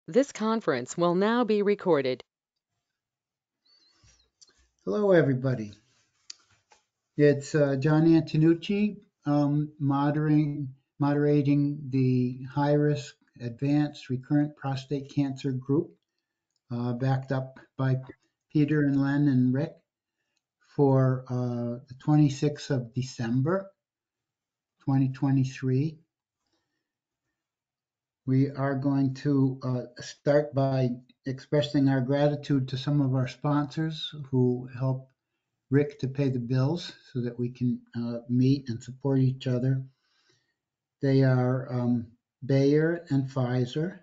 This conference will now be recorded. Hello, everybody. It's John Antonucci moderating the high-risk advanced recurrent prostate cancer group, backed up by Peter and Len and Rick for the 26th of December, 2023. We are going to start by expressing our gratitude to some of our sponsors who help Rick to pay the bills so that we can meet and support each other. They are Bayer and Pfizer,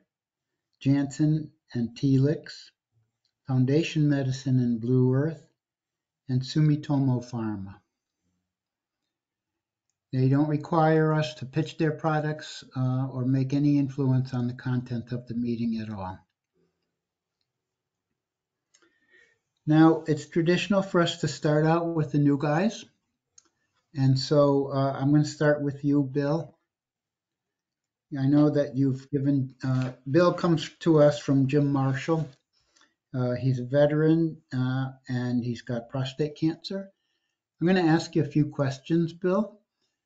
Janssen and Telix, Foundation Medicine and Blue Earth, and Sumitomo Pharma. They don't require us to pitch their products or make any influence on the content of the meeting at all. Now, it's traditional for us to start out with the new guys. And so I'm going to start with you, Bill. I know that you've given, Bill comes to us from Jim Marshall. He's a veteran and he's got prostate cancer. I'm going to ask you a few questions, Bill.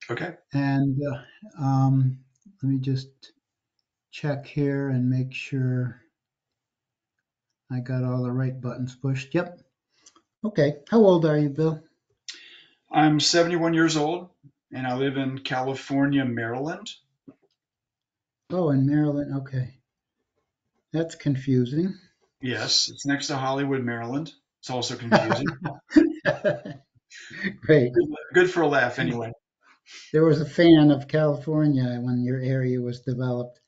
Okay. And let me just check here and make sure I got all the right buttons pushed. Yep. Okay. How old are you, Bill? I'm 71 years old and I live in California, Maryland. Oh, in Maryland. Okay. That's confusing. Yes, it's next to Hollywood, Maryland. It's also confusing. Great. Good for a laugh anyway. There was a fan of California when your area was developed.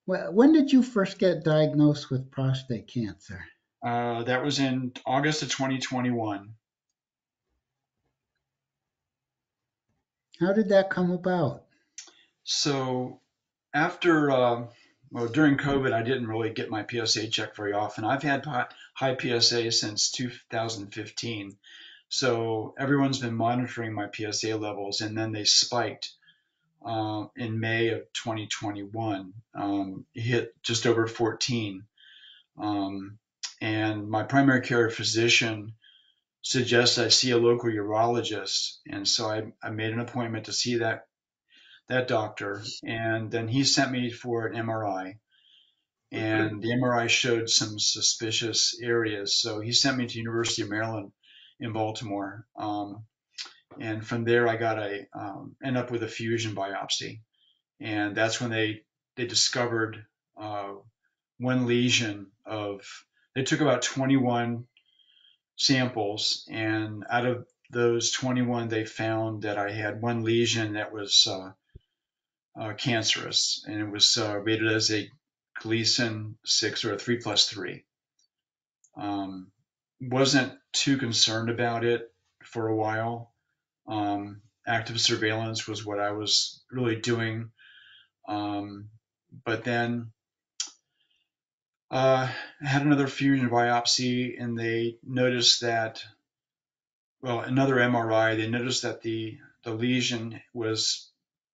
When did you first get diagnosed with prostate cancer? That was in August of 2021. How did that come about? So after, during COVID, I didn't really get my PSA checked very often. I've had high PSA since 2015. So everyone's been monitoring my PSA levels, and then they spiked in May of 2021. Hit just over 14. And my primary care physician suggested I see a local urologist. And so I made an appointment to see that doctor. And then he sent me for an MRI. And the MRI showed some suspicious areas. So he sent me to University of Maryland in Baltimore. And from there, I got end up with a fusion biopsy. And that's when they discovered one lesion they took about 21 samples, and out of those 21, they found that I had one lesion that was cancerous, and it was rated as a Gleason 6 or a 3+3. Wasn't too concerned about it for a while. Active surveillance was what I was really doing. But then I had another fusion biopsy, and they noticed that, another MRI, they noticed that the lesion was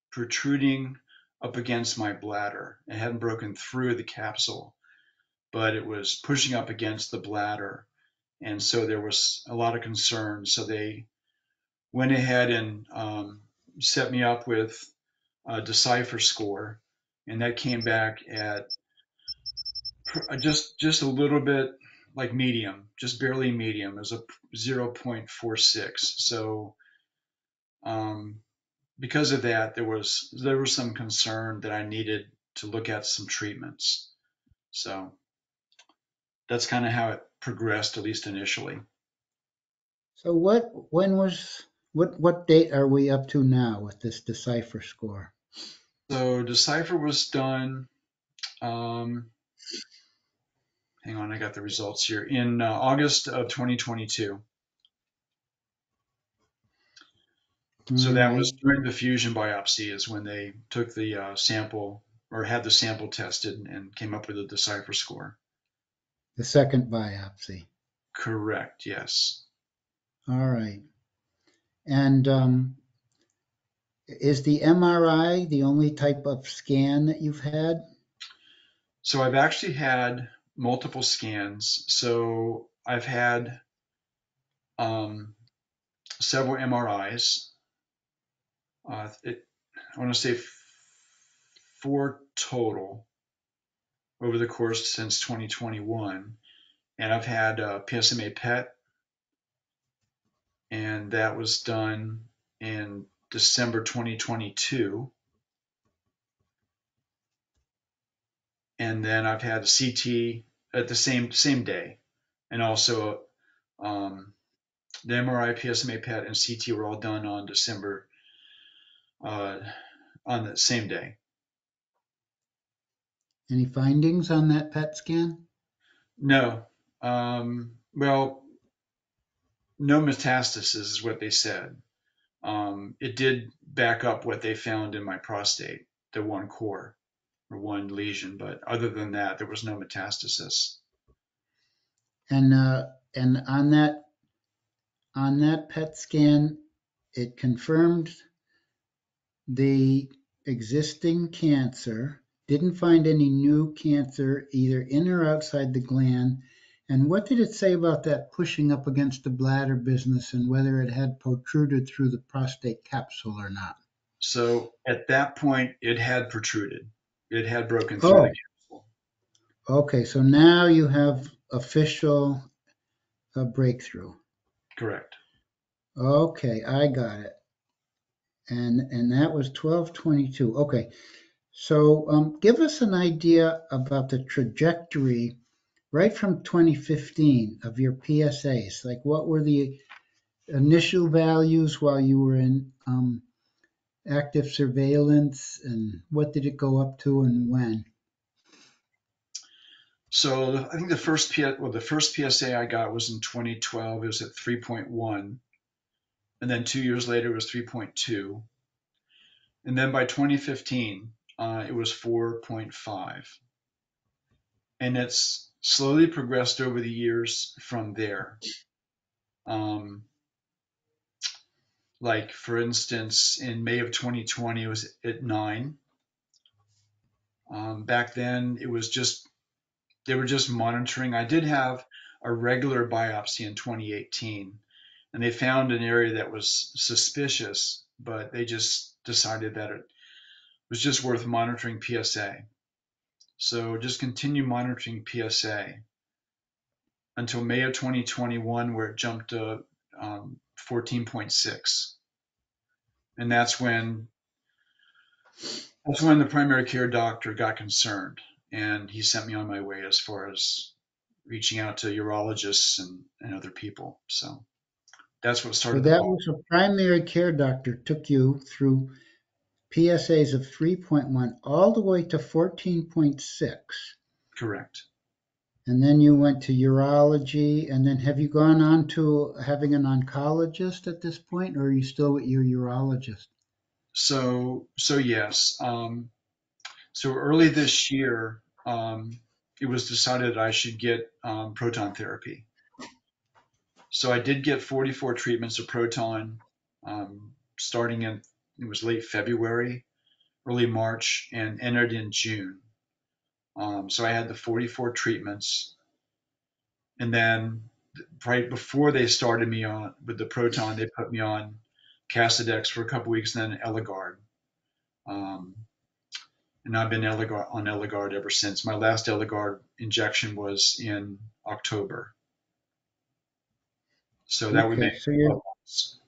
protruding up against my bladder. It hadn't broken through the capsule, but it was pushing up against the bladder. And so there was a lot of concern. So they went ahead and set me up with a Decipher score, and that came back at just a little bit like medium, just barely medium. It was a 0.46. So because of that, there was some concern that I needed to look at some treatments. So that's kind of how it progressed, at least initially. So what date are we up to now with this Decipher score? So Decipher was done, hang on, I got the results here, in August of 2022. So that was during the fusion biopsy is when they took the sample or had the sample tested and came up with a Decipher score. The second biopsy. Correct, yes. All right. And is the MRI the only type of scan that you've had? So I've actually had multiple scans. So I've had um, several MRIs. I want to say four total over the course since 2021. And I've had a PSMA PET, and that was done in December 2022. And then I've had a CT at the same day, and also the MRI, PSMA PET, and CT were all done on December uh, on the same day. Any findings on that PET scan? No, well, no metastasis is what they said. It did back up what they found in my prostate, the one core or one lesion, but other than that, there was no metastasis. And on that PET scan, it confirmed the existing cancer, didn't find any new cancer either in or outside the gland. And what did it say about that pushing up against the bladder business and whether it had protruded through the prostate capsule or not? So at that point, it had protruded. It had broken through the Oh, capsule. okay. So now you have official breakthrough. Correct. Okay, I got it. And that was 1222. Okay. So give us an idea about the trajectory right from 2015 of your PSAs. Like what were the initial values while you were in active surveillance, and what did it go up to and when? So I think the first PSA I got was in 2012. It was at 3.1, and then 2 years later it was 3.2, and then by 2015 it was 4.5, and it's slowly progressed over the years from there. Um, like for instance, in May of 2020 it was at 9. Back then it was just they were just monitoring. I did have a regular biopsy in 2018, and they found an area that was suspicious, but they just decided that it was just worth monitoring PSA. So just continue monitoring PSA until May of 2021, where it jumped to 14.6, and that's when the primary care doctor got concerned, and he sent me on my way as far as reaching out to urologists and other people. So that's what So started the that ball. was a primary care doctor took you through PSAs of 3.1 all the way to 14.6. Correct. And then you went to urology, and then have you gone on to having an oncologist at this point, or are you still with your urologist? So yes. So early this year, it was decided that I should get proton therapy. So I did get 44 treatments of proton, starting in it was late February, early March, and ended in June. So I had the 44 treatments, and then right before they started me on with the proton, they put me on Casodex for a couple weeks, and then Eligard. Um, and I've been on Eligard ever since. My last Eligard injection was in October, so that would make Okay, so you're 12 months.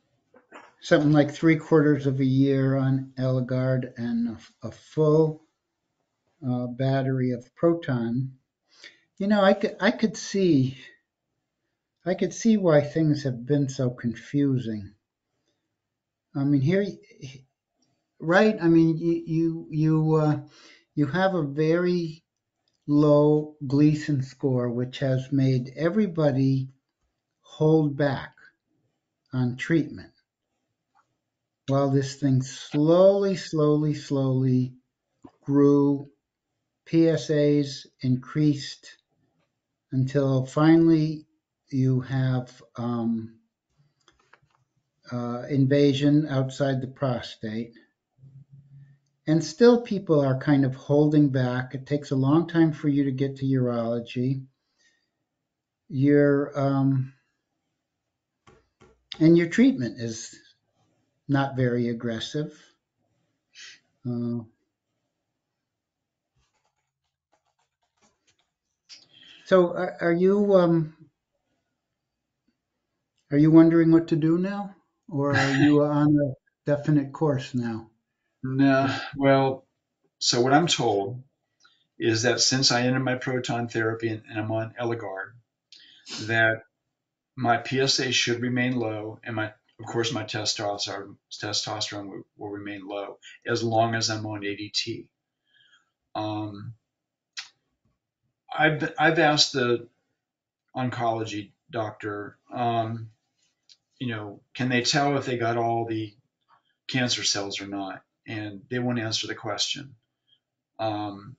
something like 3/4 of a year on Eligard and a full battery of proton. You know, I could see why things have been so confusing. I mean, here, right? I mean, you have a very low Gleason score, which has made everybody hold back on treatment, while this thing slowly grew. PSAs increased until finally you have invasion outside the prostate. And still people are kind of holding back. It takes a long time for you to get to urology. Your and your treatment is not very aggressive. Uh, so are you wondering what to do now, or are you on a definite course now? No, well, so what I'm told is that since I ended my proton therapy and I'm on Eligard, that my PSA should remain low, and of course, my testosterone will remain low as long as I'm on ADT. Um, I've asked the oncology doctor, can they tell if they got all the cancer cells or not? And they won't answer the question. Um,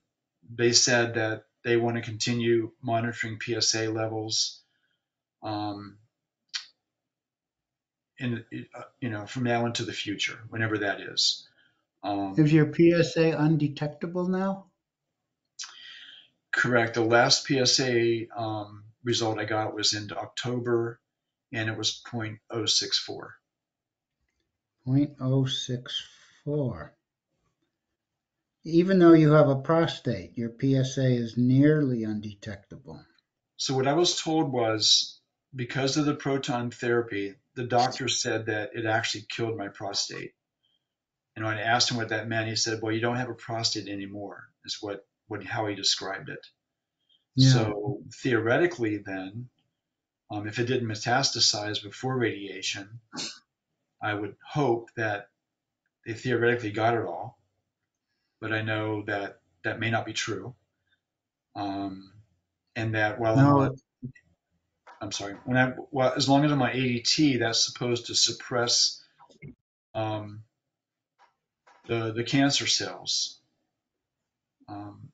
they said that they want to continue monitoring PSA levels, um, from now into the future, whenever that is. Is Um, your PSA undetectable now? Correct. The last PSA result I got was in October, and it was 0.064. 0.064. Even though you have a prostate, your PSA is nearly undetectable. So what I was told was, because of the proton therapy, the doctor said that it actually killed my prostate. And when I asked him what that meant, he said, "Well, you don't have a prostate anymore," is how he described it. Yeah. So theoretically, then, if it didn't metastasize before radiation, I would hope that they theoretically got it all. But I know that that may not be true. Um, and that while No, I'm sorry, well, as long as I'm on ADT, that's supposed to suppress um, the cancer cells.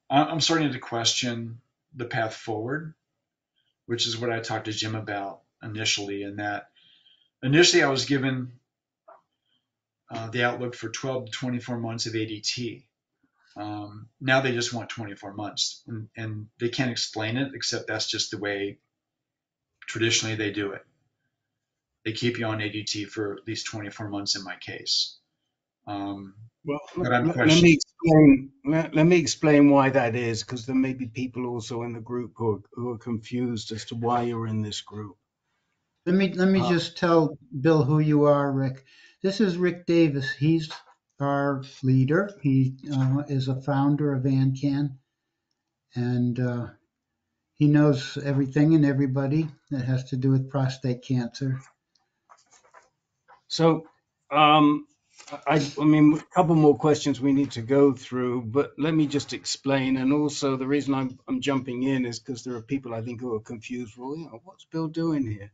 I'm starting to question the path forward, which is what I talked to Jim about initially. And that initially I was given the outlook for 12 to 24 months of ADT. Now they just want 24 months, and they can't explain it except that's just the way traditionally they do it. They keep you on ADT for at least 24 months in my case. Um, Well, but I'm let me questioning. explain. Let me explain why that is, because there may be people also in the group who are confused as to why you're in this group. let me Uh, just tell Bill who you are, Rick. This is Rick Davis. He's our leader. He is a founder of AnCan, and he knows everything and everybody that has to do with prostate cancer. so, um, I mean, a couple more questions we need to go through, but let me just explain. And also, the reason I'm jumping in is because there are people I think who are confused. Well, what's Bill doing here?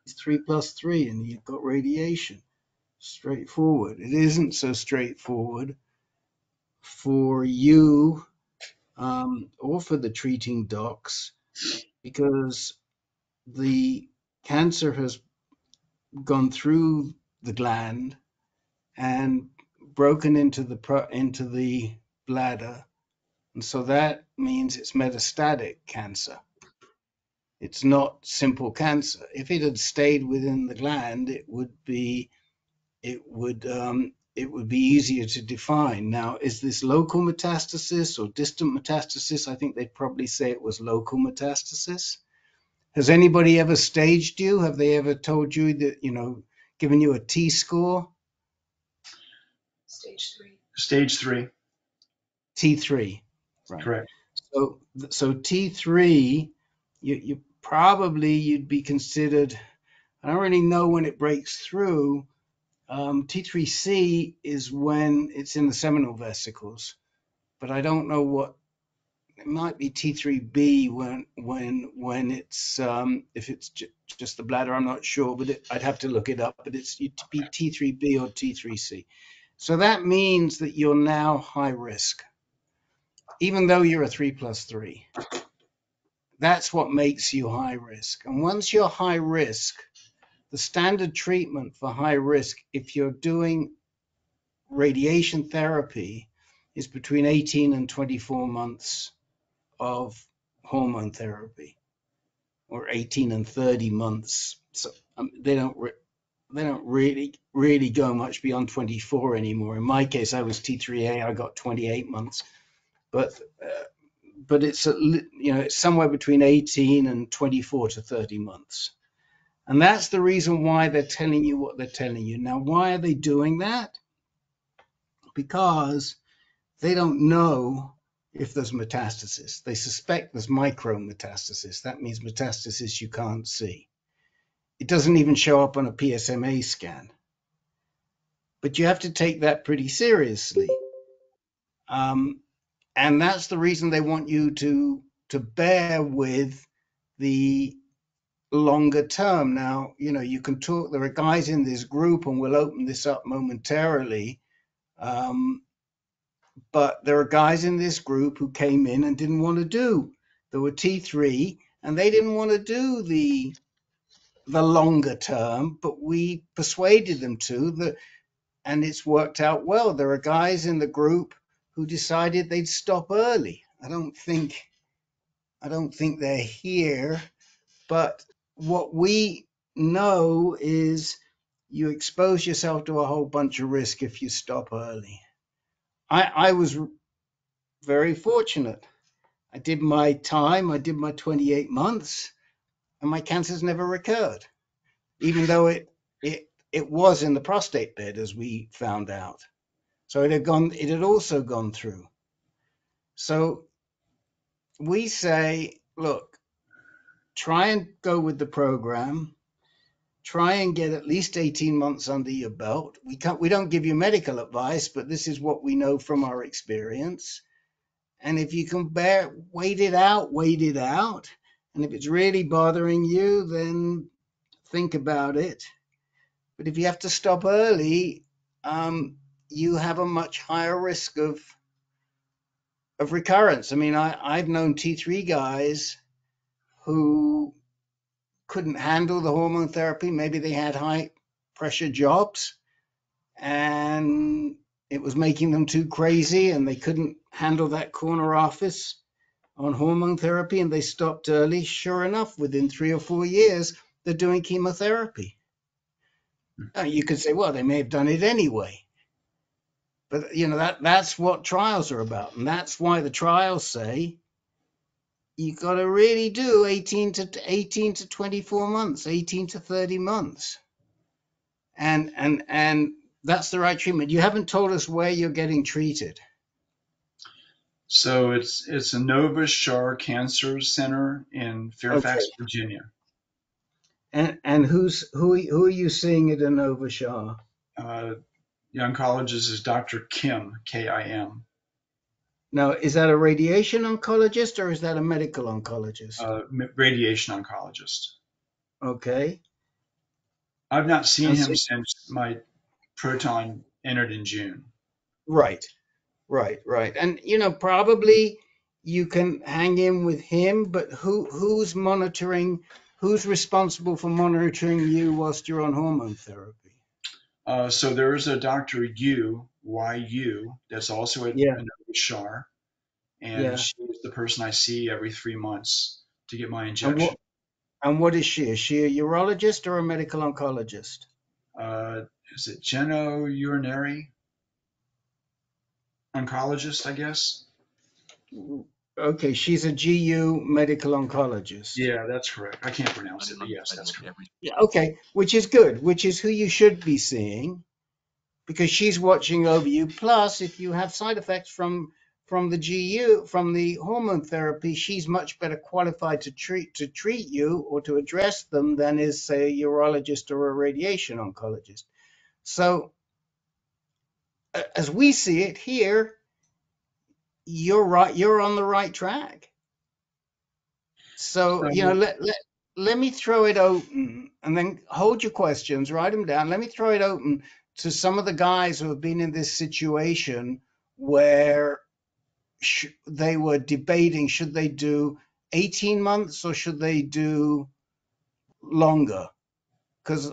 He's 3+3, and you've got radiation. Straightforward. It isn't so straightforward for you or for the treating docs because the cancer has gone through the gland and broken into the bladder, and so that means it's metastatic cancer. It's not simple cancer. If it had stayed within the gland, it would be easier to define. Now, is this local metastasis or distant metastasis? I think they'd probably say it was local metastasis. Has anybody ever staged you? Have they ever told you that, given you a T score? Stage 3, T3, right. correct. So T3, you probably you'd be considered, I don't really know when it breaks through. T3C is when it's in the seminal vesicles, but I don't know what it might be. T3B when it's if it's just the bladder, I'm not sure, but I'd have to look it up. But it's you'd be T3B or T3C. So that means that you're now high risk, even though you're a 3+3. That's what makes you high risk. And once you're high risk, the standard treatment for high risk, if you're doing radiation therapy, is between 18 and 24 months of hormone therapy, or 18 and 30 months. So they don't really go much beyond 24 anymore. In my case, I was T3A. I got 28 months, but it's it's somewhere between 18 and 24 to 30 months. And that's the reason why they're telling you what they're telling you. Now, why are they doing that? Because they don't know if there's metastasis. They suspect there's micrometastasis. That means metastasis you can't see. It doesn't even show up on a PSMA scan. But you have to take that pretty seriously. And that's the reason they want you to bear with the longer term. Now, you can talk, there are guys in this group, and we'll open this up momentarily. But there are guys in this group who came in and didn't want to do. There were T3, and they didn't want to do the longer term, but we persuaded them to, and it's worked out well. There are guys in the group who decided they'd stop early. I don't think they're here, but what we know is you expose yourself to a whole bunch of risk if you stop early. I was very fortunate. I did my time, I did my 28 months, and my cancers never recurred, even though it was in the prostate bed, as we found out. So it had also gone through. So we say, look, try and go with the program. Try and get at least 18 months under your belt. We don't give you medical advice, but this is what we know from our experience. And if you can wait it out. And if it's really bothering you, then think about it. But if you have to stop early, you have a much higher risk of recurrence. I mean, I've known T3 guys who couldn't handle the hormone therapy. Maybe they had high pressure jobs and it was making them too crazy and they couldn't handle that corner office on hormone therapy, and they stopped early. Sure enough, within 3 or 4 years, they're doing chemotherapy. Now, you could say, well, they may have done it anyway. But, that's what trials are about. And that's why the trials say you got to really do 18 to 24 months, 18 to 30 months. And that's the right treatment. You haven't told us where you're getting treated. So it's a Nova Shar Cancer Center in Fairfax, Okay. Virginia. And who are you seeing at Nova Shar? The oncologist is Dr. Kim, Kim. Now, is that a radiation oncologist or is that a medical oncologist? Radiation oncologist. Okay. I've not seen him since my proton entered in June. Right. And probably you can hang in with him, but who's monitoring? Who's responsible for monitoring you whilst you're on hormone therapy? So there is a Dr. Yu, that's also at Nova Shar, and she is the person I see every 3 months to get my injection. And what is she? Is she a urologist or a medical oncologist? Is it genourinary oncologist, I guess? Okay, she's a GU medical oncologist. Yeah, that's correct. I can't pronounce it, but yes, that's correct. Yeah, okay, which is good, which is who you should be seeing, because she's watching over you. Plus, if you have side effects from the GU, from the hormone therapy, she's much better qualified to treat you or to address them than is, say, a urologist or a radiation oncologist. So, as we see it here, you're right. You're on the right track. So let me throw it open, and then hold your questions, write them down. Let me throw it open to some of the guys who have been in this situation where they were debating, should they do 18 months or should they do longer? Because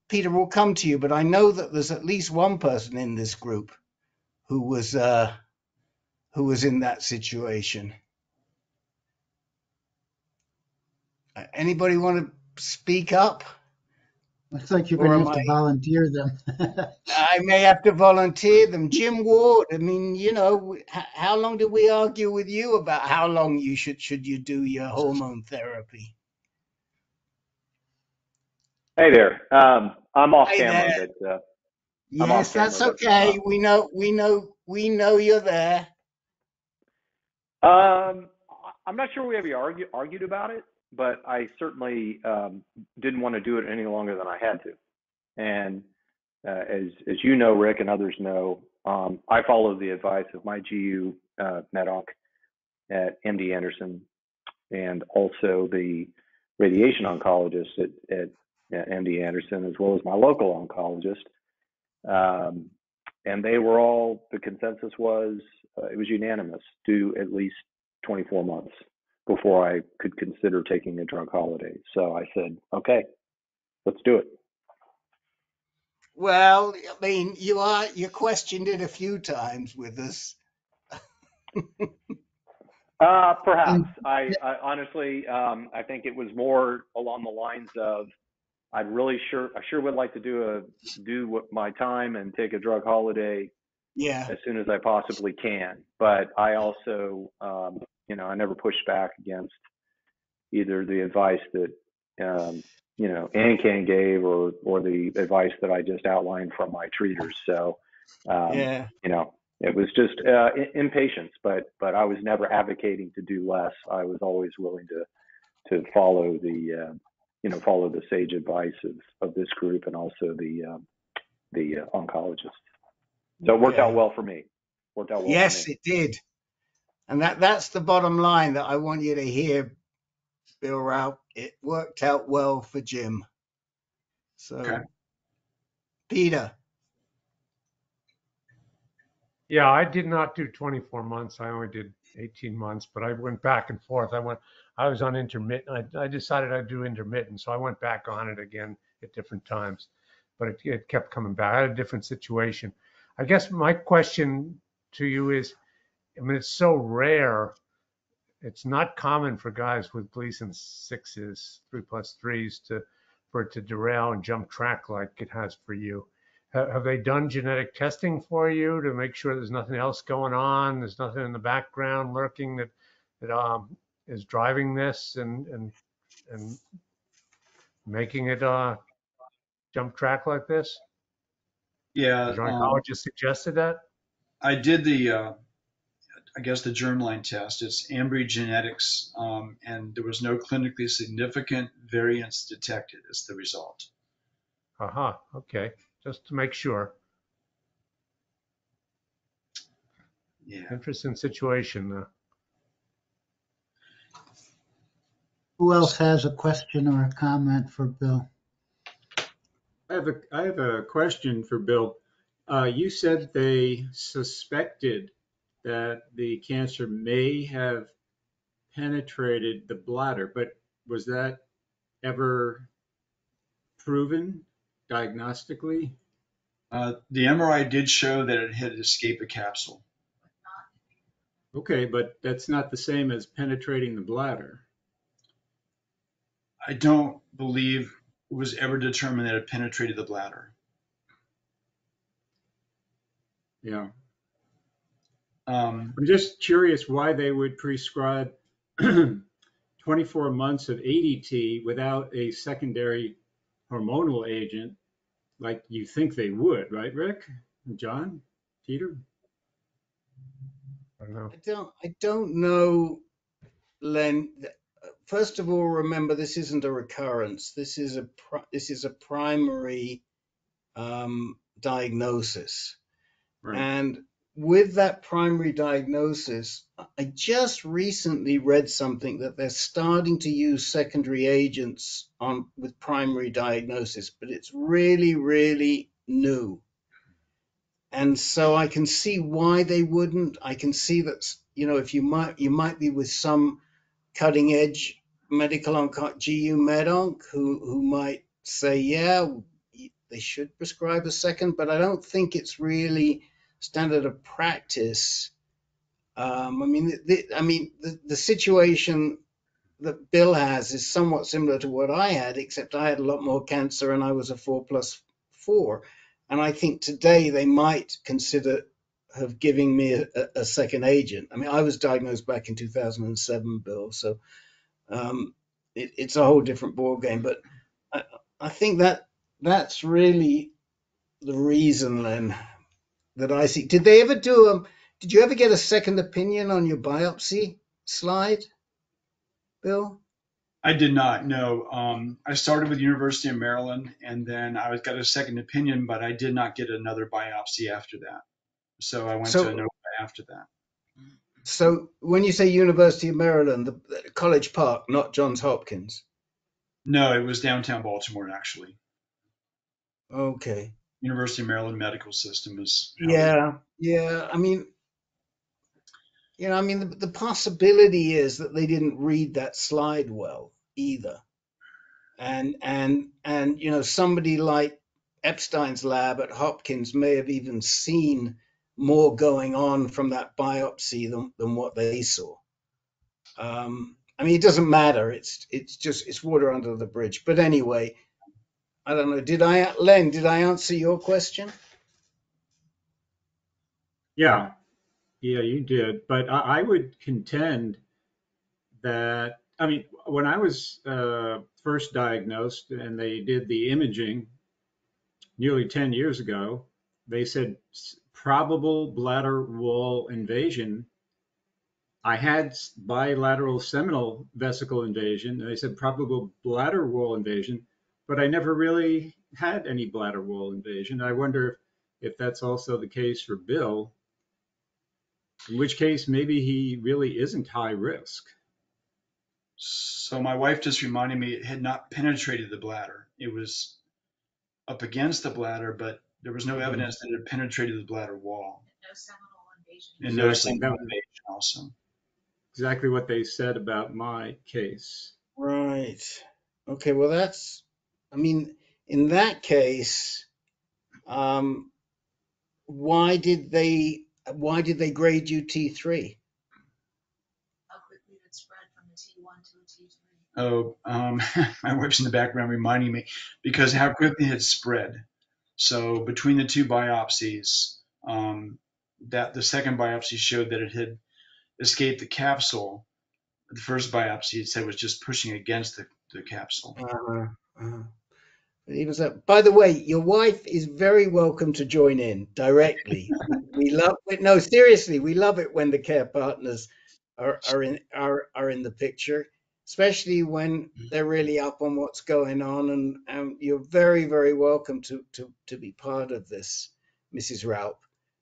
Peter will come to you, but I know that there's at least one person in this group who was in that situation. Anybody want to speak up? Looks like you're Or going to am have to I? volunteer them. I may have to volunteer them. Jim Ward. I mean, how long did we argue with you about how long you should you do your hormone therapy? Hey there. I'm off Hey camera, there. but I'm off Yes, that's camera, but okay. We know you're there. I'm not sure we ever argued about it, but I certainly didn't want to do it any longer than I had to. And as you know, Rick, and others know, I follow the advice of my GU med-onc at MD Anderson, and also the radiation oncologist at MD Anderson, as well as my local oncologist. And they were all, the consensus was, it was unanimous, do at least 24 months before I could consider taking a drug holiday. So I said, okay, let's do it. Well, I mean, you questioned it a few times with us. Perhaps. And I honestly, I think it was more along the lines of, I sure would like to do my time and take a drug holiday Yeah. as soon as I possibly can. But I also, I never pushed back against either the advice that, AnCan gave or the advice that I just outlined from my treaters. So, Yeah. it was just impatience, but I was never advocating to do less. I was always willing to follow the sage advice of this group and also the oncologist. So it worked out well for me. Yes, it did. And that's the bottom line that I want you to hear, Bill Rao. It worked out well for Jim. So, Okay. Peter. Yeah, I did not do 24 months. I only did 18 months, but I went back and forth. I was on intermittent. I decided I'd do intermittent, so I went back on it again at different times, but it kept coming back. I had a different situation. I guess my question to you is, I mean, it's so rare. It's not common for guys with Gleason 6s, 3+3s, for it to derail and jump track like it has for you. Have they done genetic testing for you to make sure there's nothing else going on? There's nothing in the background lurking that is driving this and making it jump track like this? Yeah, Has your oncologist suggested that? I did the germline test. It's Ambry Genetics, and there was no clinically significant variance detected as the result. Okay. Just to make sure. Yeah. Interesting situation. who else has a question or a comment for Bill? I have a question for Bill. You said they suspected that the cancer may have penetrated the bladder, but was that ever proven diagnostically? The MRI did show that it had escaped a capsule. Okay, but that's not the same as penetrating the bladder. I don't believe it was ever determined that it penetrated the bladder. Yeah. Um, I'm just curious why they would prescribe 24 months of ADT without a secondary hormonal agent like you think they would, right, Rick? John? Peter? I don't know. I don't know, Len. First of all, remember this isn't a recurrence. This is a primary diagnosis. Right. And with that primary diagnosis, I just recently read something that they're starting to use secondary agents with primary diagnosis, but it's really, really new. And so I can see why they wouldn't. I can see that, if you might be with some cutting edge medical GU med-onc who might say, yeah, they should prescribe a second, but I don't think it's really standard of practice, I mean, the situation that Bill has is somewhat similar to what I had, except I had a lot more cancer and I was a 4+4. And I think today they might consider have giving me a second agent. I mean, I was diagnosed back in 2007, Bill, so it's a whole different ball game. But I think that's really the reason, Len, that I see. Did they ever do did you ever get a second opinion on your biopsy slide, Bill? I did not know. I started with University of Maryland, and then I got a second opinion, but I did not get another biopsy after that. So I went to So, Nova after that. so when you say University of Maryland, the College Park, not Johns Hopkins. No, it was downtown Baltimore, actually. Okay. University of Maryland Medical System is how they. Yeah. I mean, the possibility is that they didn't read that slide well either. And somebody like Epstein's lab at Hopkins may have even seen more going on from that biopsy than what they saw. I mean, it doesn't matter. It's water under the bridge. But anyway, I don't know. Len, did I answer your question? Yeah, yeah, you did. But I would contend that, I mean, when I was first diagnosed and they did the imaging nearly 10 years ago, they said probable bladder wall invasion. I had bilateral seminal vesicle invasion, and they said probable bladder wall invasion, but I never really had any bladder wall invasion. I wonder if that's also the case for Bill, in which case maybe he really isn't high risk. So my wife just reminded me it had not penetrated the bladder. It was up against the bladder, but there was no evidence that it had penetrated the bladder wall. No seminal invasion. And no Exactly. That seminal was invasion also. exactly what they said about my case. Right. Okay. Well, I mean, in that case, why did they grade you T3? How quickly it spread from the T1 to the T3. Oh, my wife's in the background reminding me because how quickly it had spread. So between the two biopsies, that the second biopsy showed that it had escaped the capsule. The first biopsy it said was just pushing against the capsule. Even so, by the way, your wife is very welcome to join in directly. We love it. No, seriously, we love it when the care partners are in the picture, especially when they're really up on what's going on. And you're very, very welcome to be part of this, Mrs. Raup.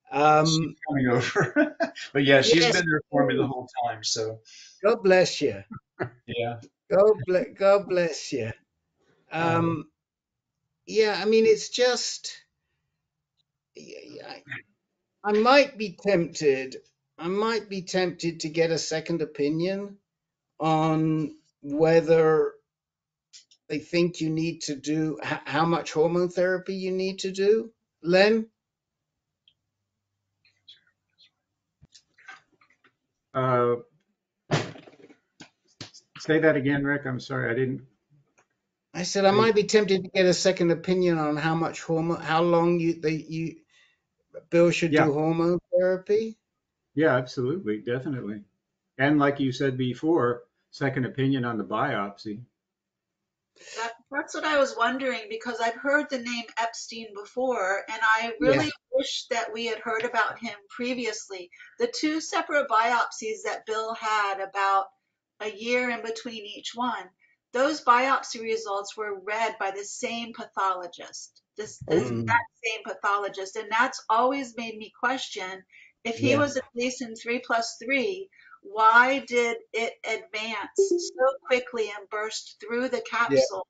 She's coming over, but yeah, she's Yes, been there for me the whole time. So God bless you. yeah. God bless you. Yeah, I mean, it's just, I might be tempted. I might be tempted to get a second opinion on whether they think you need to do how much hormone therapy you need to do, Len. Uh, Say that again, Rick. I'm sorry, I didn't. I said I might be tempted to get a second opinion on how much how long Bill should Yeah, do hormone therapy. yeah, absolutely, definitely. And like you said before, second opinion on the biopsy. That's what I was wondering because I've heard the name Epstein before, and I Yeah. really wish that we had heard about him previously. The two separate biopsies that Bill had about a year in between each one, those biopsy results were read by the same pathologist, that same pathologist, and that's always made me question if he Yeah. was a Gleason 3+3. Why did it advance so quickly and burst through the Yeah. capsule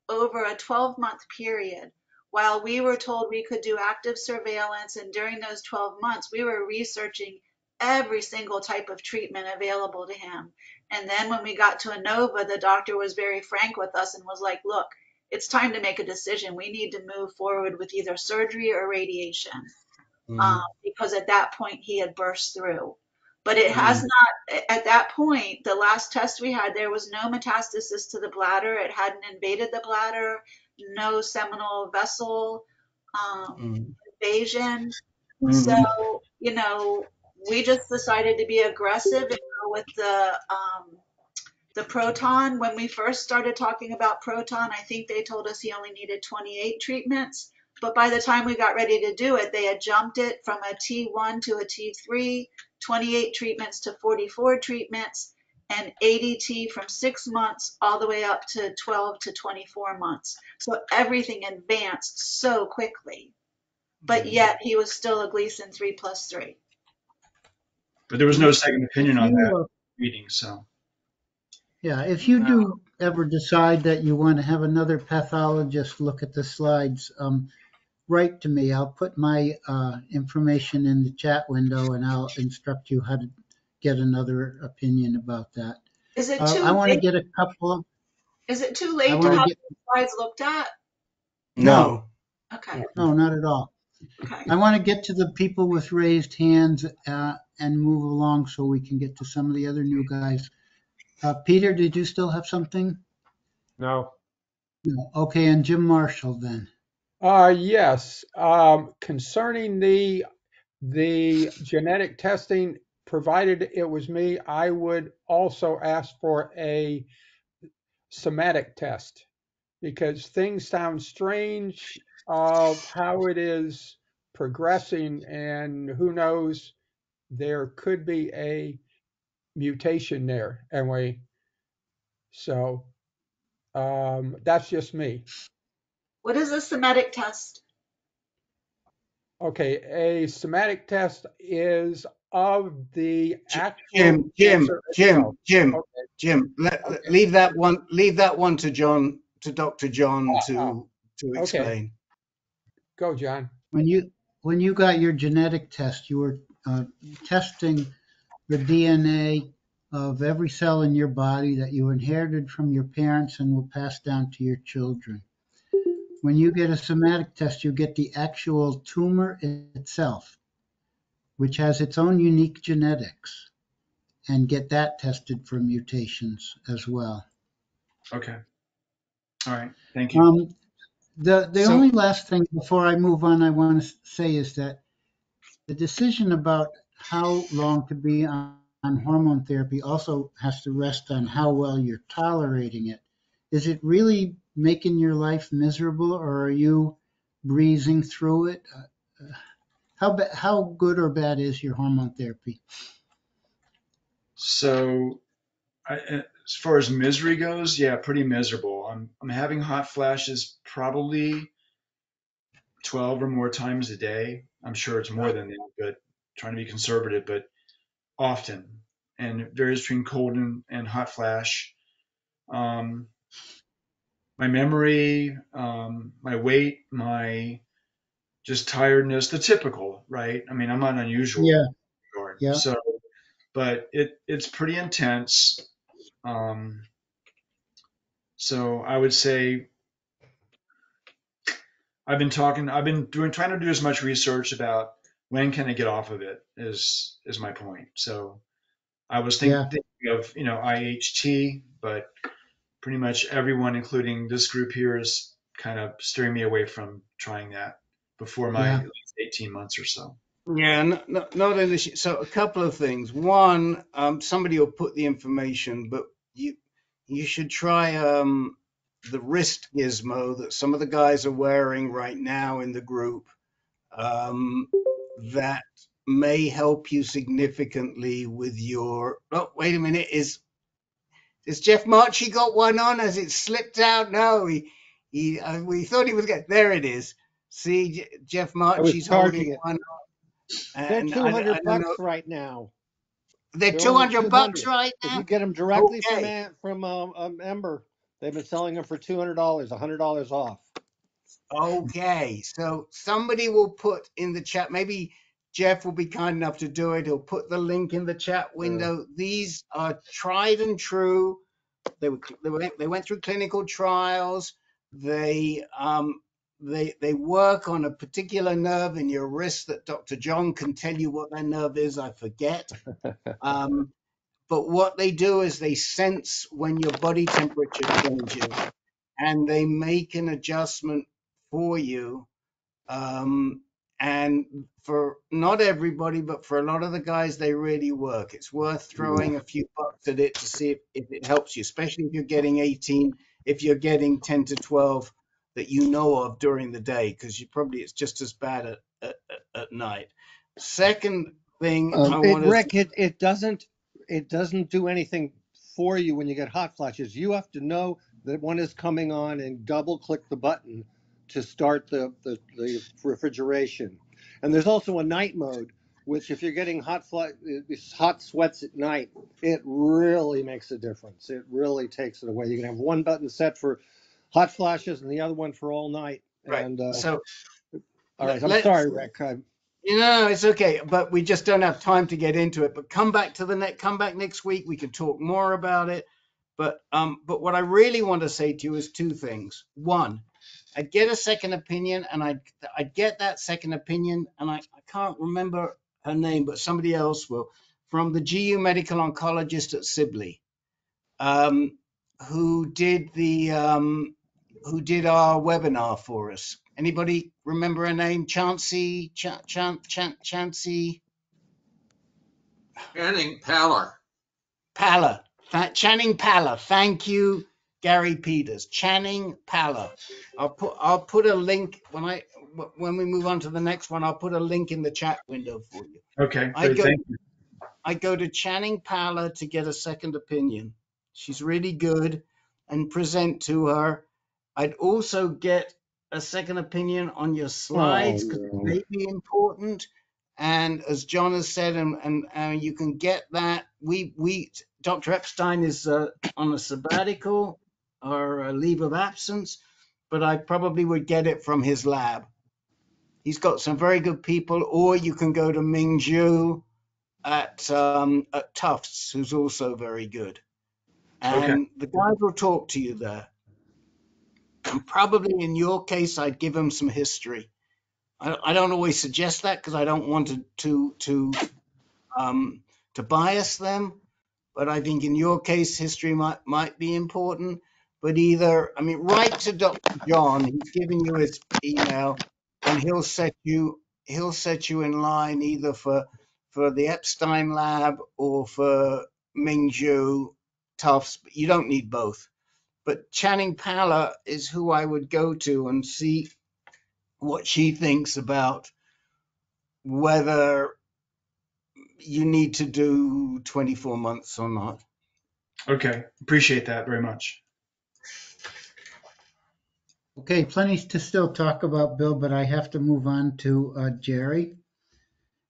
over a 12-month period while we were told we could do active surveillance? And during those 12 months, we were researching every single type of treatment available to him. And then when we got to ANOVA, the doctor was very frank with us and was like, look, it's time to make a decision. We need to move forward with either surgery or radiation. Mm, because at that point he had burst through. But it has mm, not, at that point, the last test we had, there was no metastasis to the bladder. It hadn't invaded the bladder, no seminal vessel mm, invasion. So, mm, we just decided to be aggressive and go with the proton. When we first started talking about proton, I think they told us he only needed 28 treatments. But by the time we got ready to do it, they had jumped it from a T1 to a T3, 28 treatments to 44 treatments, and ADT from 6 months all the way up to 12 to 24 months. So everything advanced so quickly. But mm. yet he was still a Gleason 3+3. But there was no second If opinion on that you, reading. So yeah, if you Now, do ever decide that you want to have another pathologist look at the slides, write to me. I'll put my information in the chat window and I'll instruct you how to get another opinion about that. Is it I too want to late? get a couple of, Is it too I late to want to have get, the slides looked at? no, no. Okay. no, not at all. Okay. I want to get to the people with raised hands and move along so we can get to some of the other new guys. Peter, did you still have something? No. No. Okay, and Jim Marshall then. Yes. Concerning the genetic testing, provided it was me, I would also ask for a somatic test because things sound strange of how it is progressing, and who knows, there could be a mutation there. Anyway, so that's just me. What is a somatic test? Okay, a somatic test is of the actual Jim, Jim, cancer Jim, itself. Jim, Okay, Jim. okay, Leave that one. Leave that one to John, to Dr. John, ah, to okay. explain. Go, John. When you got your genetic test, you were testing the DNA of every cell in your body that you inherited from your parents and will pass down to your children. When you get a somatic test, you get the actual tumor itself, which has its own unique genetics, and get that tested for mutations as well. okay, all right, thank you. Um, the So, only last thing before I move on I want to say is that the decision about how long to be on hormone therapy also has to rest on how well you're tolerating it. Is it really making your life miserable, or are you breezing through it? How good or bad is your hormone therapy? So as far as misery goes, yeah, pretty miserable. I'm having hot flashes probably 12 or more times a day. I'm sure it's more than that, but trying to be conservative, but often, and it varies between cold and hot flash. Um, my memory, my weight, my just tiredness, the typical, right? I mean, I'm not unusual Yeah, in that regard. yeah, So, but it's pretty intense. Um, so I would say I've been trying to do as much research about when can I get off of it is my point. So I was yeah, thinking of, IHT, but pretty much everyone, including this group here, is kind of steering me away from trying that before my yeah, at least 18 months or so. yeah, not an issue. So, a couple of things. One, somebody will put the information, but you should try the wrist gizmo that some of the guys are wearing right now in the group. Um, that may help you significantly with your. Oh, wait a minute. Is Jeff Marchi got one on? Has it slipped out? No, we thought he was getting. There it is. See, Jeff I was Marchi's holding charging it. one, They're and I 200 don't know. bucks right now. They're They're only 200 bucks 200. right If now. you get them directly from Okay, a member, they've been selling them for $200, $100 off. okay. So somebody will put in the chat. Maybe Jeff will be kind enough to do it. He'll put the link in the chat window. These are tried and true. They went through clinical trials. They they work on a particular nerve in your wrist that Dr. John can tell you what that nerve is. I forget. But what they do is they sense when your body temperature changes, and they make an adjustment for you. And for not everybody, but for a lot of the guys, they really work. It's worth throwing a few bucks at it to see if it helps you, especially if you're getting 18, if you're getting 10 to 12 that you know of during the day, because you probably it's just as bad at night. Second thing I want to Rick, it doesn't do anything for you when you get hot flashes. You have to know that one is coming on and double click the button to start the refrigeration. And there's also a night mode, which if you're getting hot sweats at night, it really makes a difference. It really takes it away. You can have one button set for hot flashes and the other one for all night. right. And So all right, I'm sorry, Rick. No, it's okay, but we just don't have time to get into it. But come back next week. We can talk more about it. But what I really want to say to you is two things. One, I'd get a second opinion, and I'd get that second opinion, and I can't remember her name, but somebody else will, from the GU medical oncologist at Sibley, who did our webinar for us. Anybody remember her name? Chancey? Channing Paller. Paller. Channing Paller. Thank you, Gary Peters. Channing Paller. I'll put a link when we move on to the next one. I'll put a link in the chat window for you. Okay, great, thank you. I go to Channing Paller to get a second opinion. She's really good, and present to her. I'd also get a second opinion on your slides because it may be important. And as John has said, and you can get that. Dr. Epstein is on a sabbatical or a leave of absence, but I probably would get it from his lab. He's got some very good people, or you can go to Ming Zhu at Tufts, who's also very good. And the guys will talk to you there. And probably in your case, I'd give them some history. I don't always suggest that because I don't want to bias them, but I think in your case, history might be important. But write to Dr. John. He's giving you his email, and he'll set you in line either for the Epstein lab or for Ming Zhu, Tufts. But you don't need both. But Channing Paller is who I would go to and see what she thinks about whether you need to do 24 months or not. Okay, appreciate that very much. Okay, plenty to still talk about, Bill, but I have to move on to Jerry.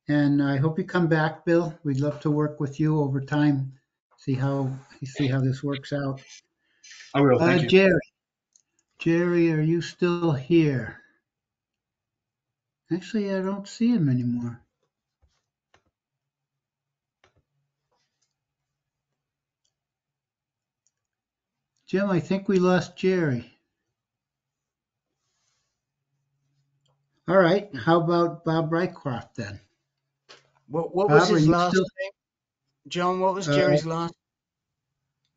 And I hope you come back, Bill. We'd love to work with you over time. See how this works out. I will. Thank you. Jerry, are you still here? Actually, I don't see him anymore. Jim, I think we lost Jerry. All right. How about Bob Rycroft then? What was his last name? John, what was Jerry's last?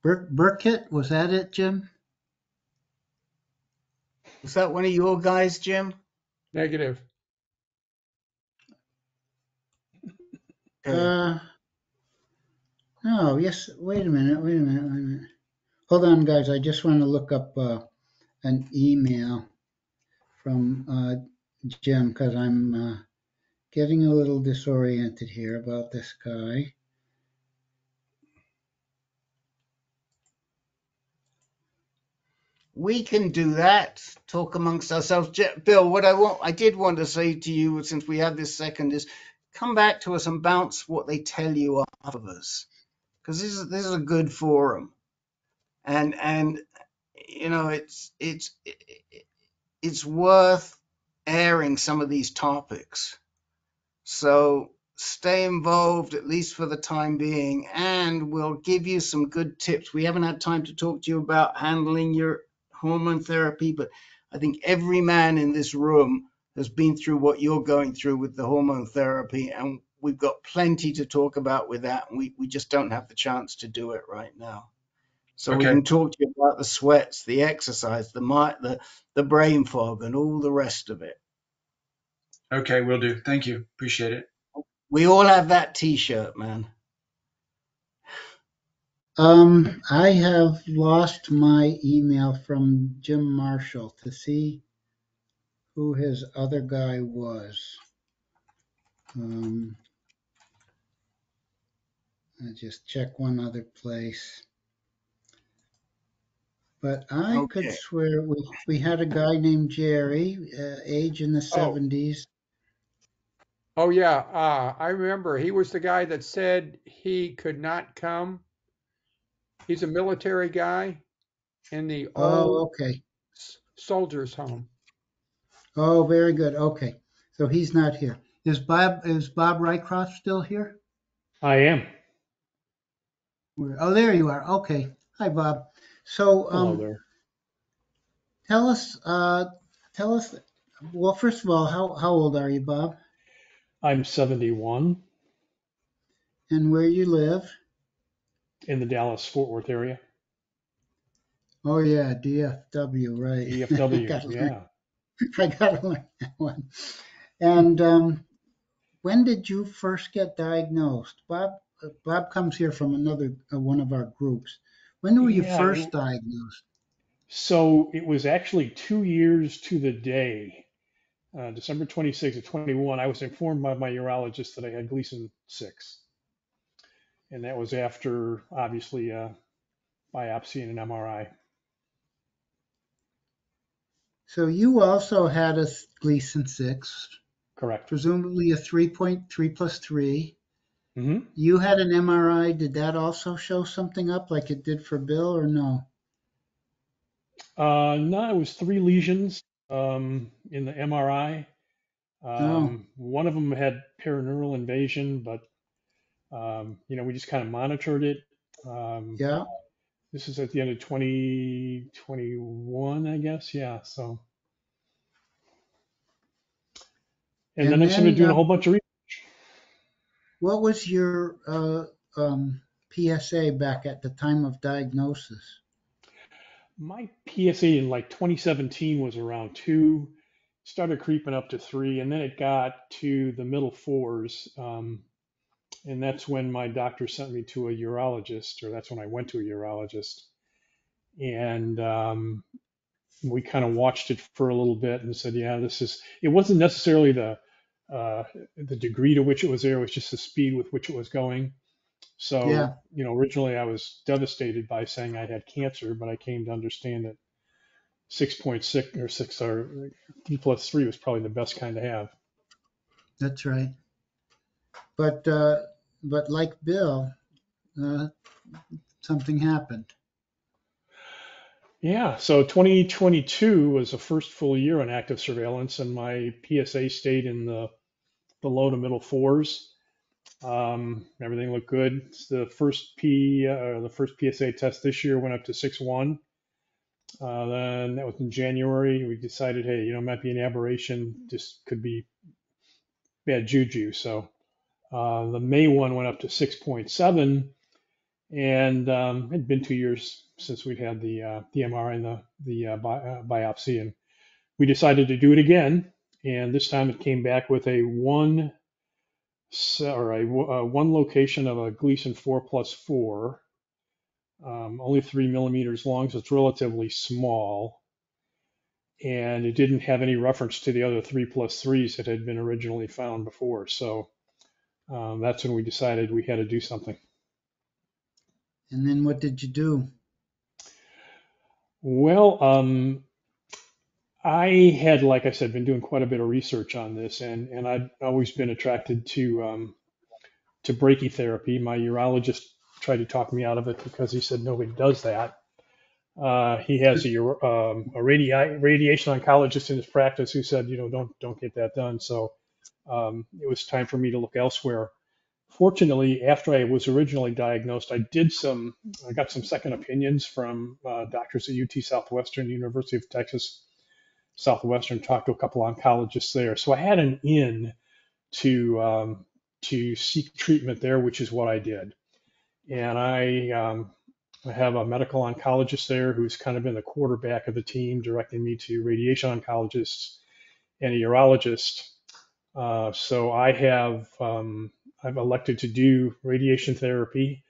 Burkett, was that it, Jim? Was that one of your guys, Jim? Negative. No, yes. Wait a minute. Hold on, guys. I just want to look up an email from Jim because I'm getting a little disoriented here about this guy. We can do that. Talk amongst ourselves. Bill, I did want to say to you, since we have this second, is come back to us and bounce what they tell you afterwards, because this is a good forum, and it's worth airing some of these topics. So stay involved, at least for the time being, and we'll give you some good tips. We haven't had time to talk to you about handling your hormone therapy, but I think every man in this room has been through what you're going through with the hormone therapy, and we've got plenty to talk about with that. And we just don't have the chance to do it right now. So we Okay. can talk to you about the sweats, the exercise, the brain fog, and all the rest of it. Okay, will do. Thank you. Appreciate it. We all have that T-shirt, man. I have lost my email from Jim Marshall to see who his other guy was. I just check one other place. But I could Okay. swear we had a guy named Jerry, age in the Oh, 70s. oh yeah. I remember he was the guy that said he could not come. He's a military guy in the Oh, old okay. soldiers' home. Oh, very good. Okay. So he's not here. Is Bob Rycroft still here? I am. Oh, there you are. Okay. Hi, Bob. So, Hello there. tell us, well, first of all, how old are you, Bob? I'm 71 And where you live? in the Dallas-Fort Worth area. Oh, yeah, DFW, right. DFW, yeah. I gotta learn that one. And when did you first get diagnosed? Bob comes here from another one of our groups. When were you Yeah, first diagnosed? so it was actually 2 years to the day, December 26th of 21. I was informed by my urologist that I had Gleason 6. And that was after, obviously, biopsy and an MRI. So you also had a Gleason 6, Correct. presumably a 3.3+3. hmm You had an MRI. Did that also show something up like it did for Bill or no? No, it was 3 lesions in the MRI. Oh, One of them had perineural invasion, but we just kind of monitored it. yeah. This is at the end of 2021, I guess. Yeah. So, and then And I started then doing a whole bunch of what was your PSA back at the time of diagnosis? my PSA in like 2017 was around 2, started creeping up to 3, and then it got to the middle 4s. And that's when my doctor sent me to a urologist, or that's when I went to a urologist. And we kind of watched it for a little bit and said, yeah, it wasn't necessarily uh, the degree to which it was there, it was just the speed with which it was going. So, Yeah, originally I was devastated by saying I had cancer, but I came to understand that 6.6 or 6 or 3+3 was probably the best kind to have. that's right. But like Bill, uh, something happened. Yeah, so 2022 was the first full year on active surveillance, and my PSA stayed in the low to middle 4s. Everything looked good. The first PSA test this year went up to 6.1. Then that was in January. We decided, hey, it might be an aberration. This could be bad juju. So the May one went up to 6.7, and it had been 2 years since we'd had the MRI and the biopsy, and we decided to do it again. And this time it came back with a one location of a Gleason 4+4, only 3 millimeters long, so it's relatively small. And it didn't have any reference to the other 3+3s that had been originally found before. So that's when we decided we had to do something. And then what did you do? Well, I had, like I said, been doing quite a bit of research on this, and I'd always been attracted to brachytherapy. My urologist tried to talk me out of it because he said nobody does that. He has a radiation oncologist in his practice who said, don't get that done. So it was time for me to look elsewhere. Fortunately, after I was originally diagnosed, I got some second opinions from doctors at UT Southwestern, University of Texas, Southwestern, talked to a couple oncologists there. So I had an in to seek treatment there, which is what I did. And I have a medical oncologist there who's kind of been the quarterback of the team, directing me to radiation oncologists and a urologist. So I've elected to do radiation therapy.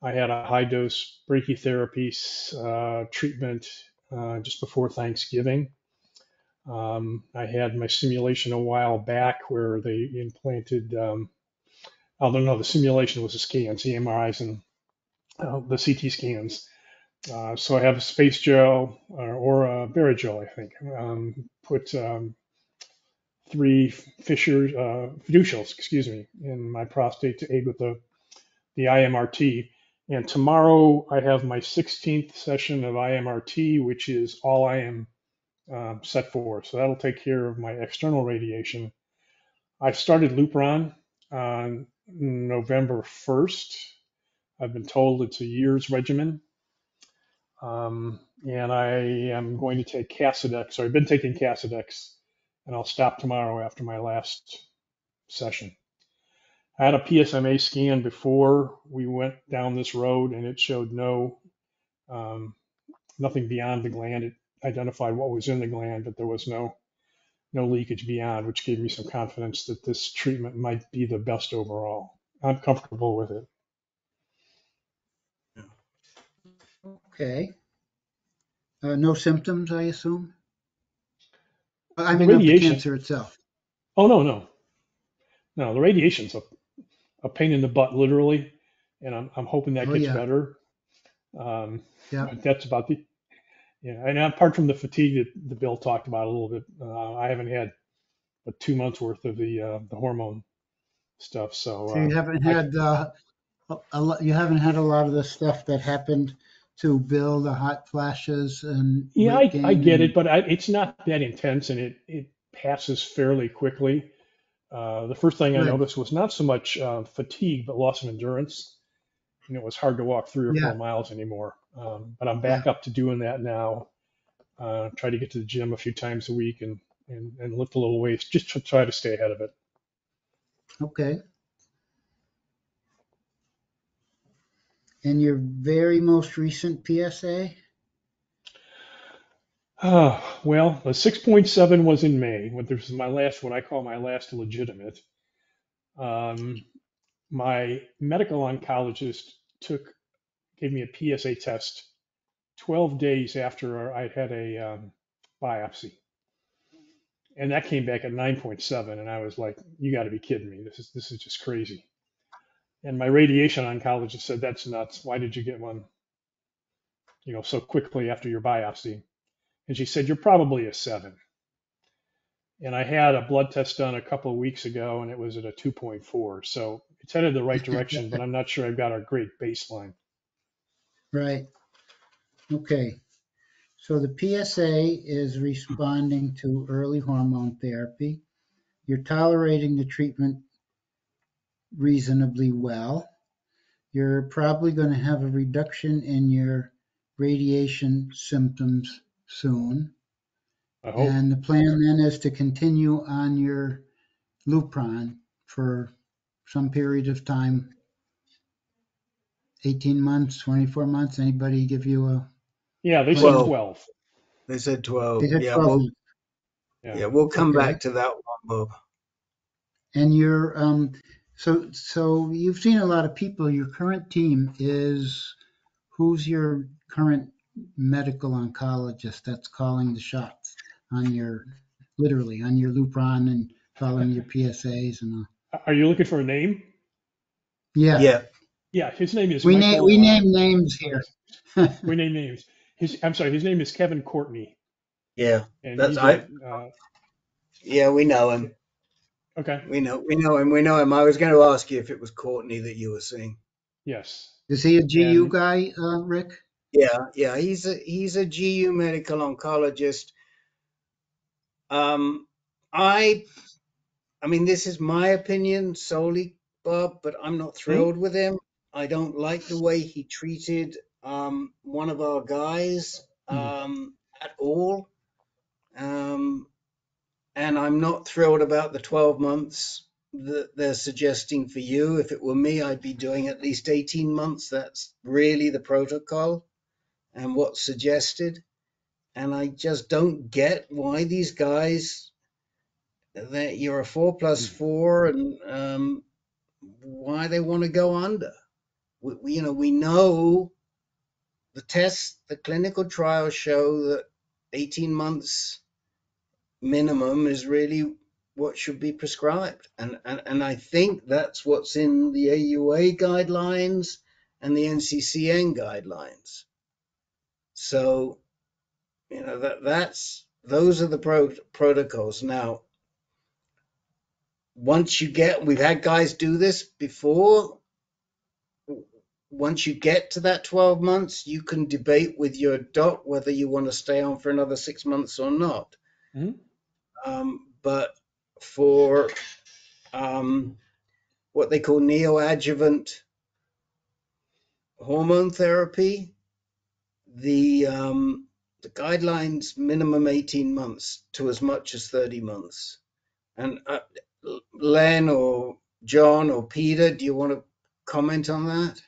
I had a high dose brachytherapy treatment just before Thanksgiving. I had my simulation a while back where they implanted, although no, the simulation was the scans, the MRIs and the CT scans. So I have a space gel or a Barrigel, I think. Put 3 fissures, fiducials, excuse me, in my prostate to aid with the IMRT. And tomorrow I have my 16th session of IMRT, which is all I am set for. So that'll take care of my external radiation. I started Lupron on November 1st. I've been told it's a year's regimen. And I am going to take Casodex, or I've been taking Casodex, and I'll stop tomorrow after my last session. I had a PSMA scan before we went down this road, and it showed nothing beyond the gland. It identified what was in the gland, but there was no leakage beyond, which gave me some confidence that this treatment might be the best overall. I'm comfortable with it. Okay. No symptoms, I assume? I The mean, of the radiation. cancer itself. Oh, no. The radiation's a pain in the butt, literally, and I'm hoping that Oh, gets yeah. better. Yeah. But that's about and apart from the fatigue that Bill talked about a little bit, I haven't had but 2 months worth of the hormone stuff. So So you haven't had you haven't had a lot of the stuff that happened to Bill, the hot flashes and yeah, weight I gain. get it, but it's not that intense, and it passes fairly quickly. The first thing I Good. noticed was not so much fatigue, but loss of endurance. It was hard to walk 3 or 4 Yeah. miles anymore. But I'm Yeah. back up to doing that now. Try to get to the gym a few times a week and lift a little weights, just to try to stay ahead of it. Okay. And your very most recent PSA? Well, the 6.7 was in May. This is my last, what I call my last legitimate. My medical oncologist gave me a PSA test 12 days after I had a biopsy. And that came back at 9.7. And I was like, you got to be kidding me. This is just crazy. And my radiation oncologist said, that's nuts. Why did you get one, so quickly after your biopsy? And she said, you're probably a 7. And I had a blood test done a couple of weeks ago, and it was at a 2.4. So it's headed the right direction, but I'm not sure I've got a great baseline. Right. Okay. So the PSA is responding to early hormone therapy. You're tolerating the treatment reasonably well. You're probably going to have a reduction in your radiation symptoms soon. I hope. And the plan then is to continue on your Lupron for some period of time, 18 months, 24 months. Anybody give you a Yeah, they said plan? 12. They said 12. They said Yeah, 12 months. we'll come Okay. back to that one, Bob. And you're so you've seen a lot of people. Your current team is who's your current medical oncologist that's calling the shots on your literally on your Lupron and following your PSAs and Are you looking for a name? yeah. Yeah. Yeah, his name is We Michael. name names here. We name names. I'm sorry, his name is Kevin Courtney. Yeah. And That's yeah, we know him. Okay. We know him. I was going to ask you if it was Courtney that you were seeing. Yes. Is he a GU guy, Rick? Yeah. He's a GU medical oncologist. I mean, this is my opinion solely, Bob, but I'm not thrilled with him. I don't like the way he treated one of our guys at all. And I'm not thrilled about the 12 months that they're suggesting for you. If it were me, I'd be doing at least 18 months. That's really the protocol and what's suggested. And I just don't get why these guys, that you're a 4+4, and why they want to go under. We know the tests, the clinical trials show that 18 months minimum is really what should be prescribed. And I think that's what's in the AUA guidelines and the NCCN guidelines. So, those are the protocols. Now, we've had guys do this before. Once you get to that 12 months, you can debate with your doc whether you want to stay on for another 6 months or not. But for what they call neoadjuvant hormone therapy, the guidelines minimum 18 months to as much as 30 months. And Len or John or Peter, do you want to comment on that?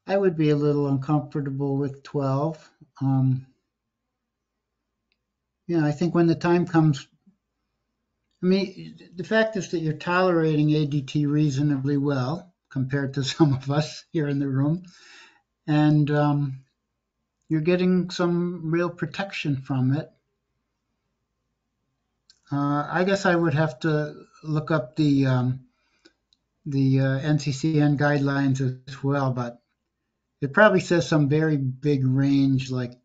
I would be a little uncomfortable with 12. I think when the time comes, the fact is that you're tolerating ADT reasonably well compared to some of us here in the room, and you're getting some real protection from it. I guess I would have to look up the NCCN guidelines as well, but it probably says some very big range like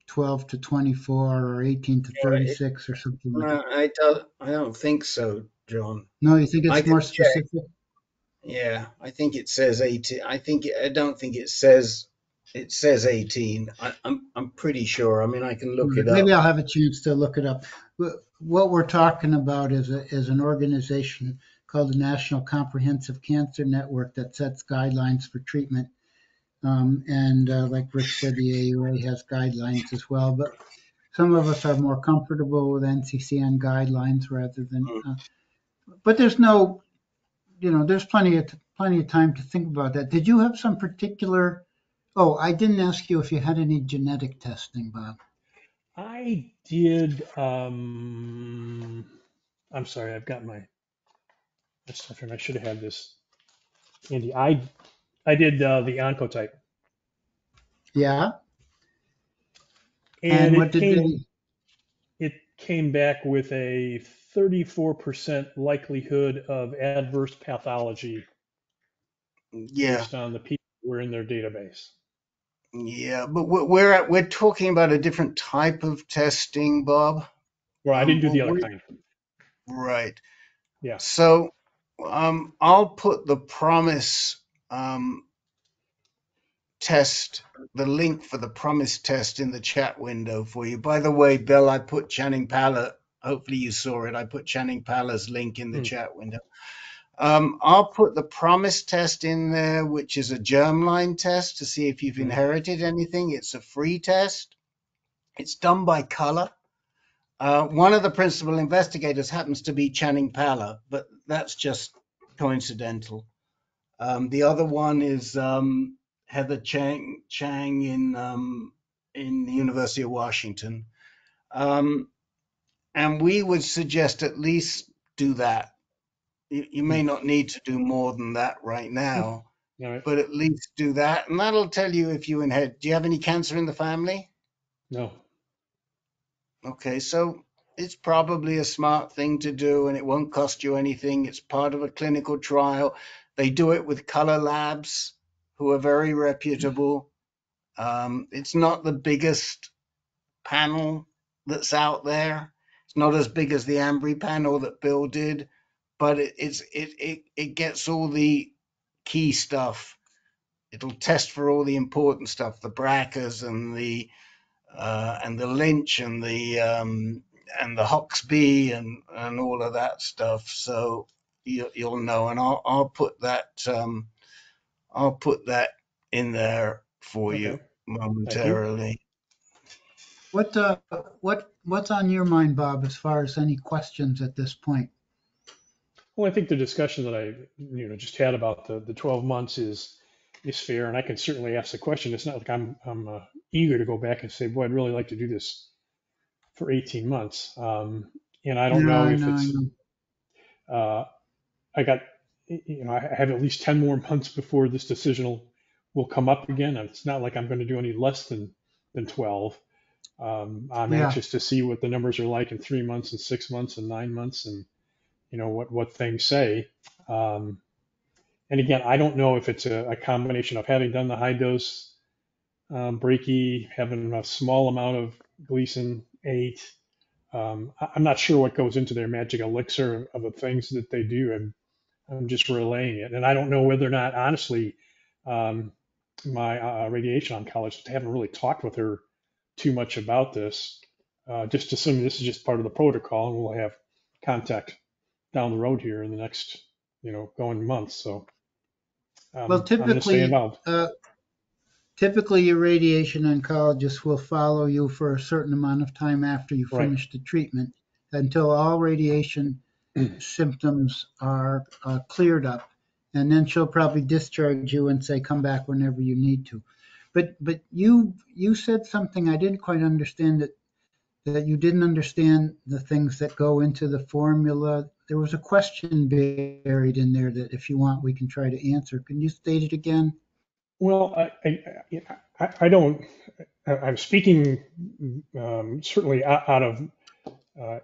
12 to 24 or 18 to 36 or something like that. I don't think so, John. No, you think it's more check. specific? Yeah, I think it says 18. I don't think it says 18. I'm pretty sure. I can look it up. Maybe I'll have a chance to look it up. What we're talking about is an organization called the National Comprehensive Cancer Network that sets guidelines for treatment. And like Rick said, the AUA has guidelines as well. But some of us are more comfortable with NCCN guidelines rather than. But there's there's plenty of time to think about that. Did you have some particular? Oh, I didn't ask you if you had any genetic testing, Bob. I did. I'm sorry, I've got my stuff here. I should have had this handy. I did the oncotype. Yeah. And what it came back with a 34% likelihood of adverse pathology. Yeah. Based on the people who were in their database. Yeah, but we're talking about a different type of testing, Bob. Well, I didn't do the other kind. Right. Yeah. So I'll put the PROMISE test, the link for the PROMISE test in the chat window for you. By the way, Bill, I put Channing Palla. Hopefully you saw it. I put Channing Palla's link in the chat window. I'll put the PROMISE test in there, which is a germline test to see if you've inherited anything. It's a free test. It's done by color. One of the principal investigators happens to be Channing Palla, but that's just coincidental. The other one is Heather Chang in the University of Washington. And we would suggest at least do that. You may not need to do more than that right now, but at least do that. And that'll tell you if you inherit. Do you have any cancer in the family? No. Okay, so it's probably a smart thing to do, and it won't cost you anything. It's part of a clinical trial. They do it with color labs who are very reputable. It's not the biggest panel that's out there. It's not as big as the Ambry panel that Bill did, but it gets all the key stuff. It'll test for all the important stuff, the BRCAs and the Lynch and the Hoxby and all of that stuff. So you'll know, and I'll put that in there for you Okay, thank you. momentarily. What's on your mind, Bob, as far as any questions at this point? Well, I think the discussion that I just had about the 12 months is fair, and I can certainly ask the question. It's not like I'm eager to go back and say, boy, I'd really like to do this for 18 months. And I don't No, know I if know, I it's know. uh, I got I have at least 10 more months before this decision will come up again. It's not like I'm going to do any less than 12. I'm Yeah. anxious to see what the numbers are like in 3 months and 6 months and 9 months, and what things say. Um, and again, I don't know if it's a combination of having done the high dose Breaky, having a small amount of Gleason 8. I'm not sure what goes into their magic elixir of the things that they do, and I'm just relaying it. And I don't know whether or not, honestly, um, my radiation oncologist, I haven't really talked with her too much about this. Just assuming this is just part of the protocol, and we'll have contact down the road here in the next, going months. So Well, I'm going to stay typically, involved. typically your radiation oncologist will follow you for a certain amount of time after you Right. finish the treatment until all radiation symptoms are cleared up, and then she'll probably discharge you and say come back whenever you need to. But you said something I didn't quite understand, that you didn't understand the things that go into the formula. There was a question buried in there that if you want we can try to answer. Can you state it again? Well, I don't. I'm speaking certainly out of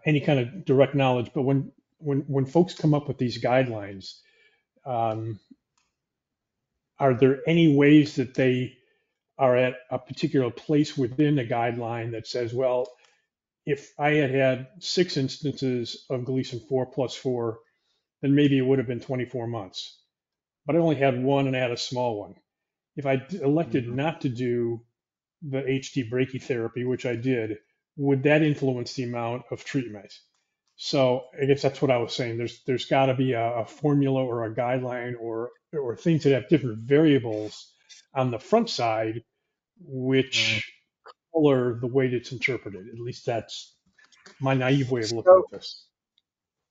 any kind of direct knowledge, but when folks come up with these guidelines, um, are there any ways that they are at a particular place within the guideline that says, well, if I had had 6 instances of Gleason 4+4, then maybe it would have been 24 months. But I only had one and I had a small one. If I elected Mhm. not to do the HD brachytherapy, which I did, would that influence the amount of treatment? So I guess that's what I was saying. There's got to be a formula or a guideline or things that have different variables on the front side, Right. which color the way that it's interpreted. At least that's my naive way of looking So, at this.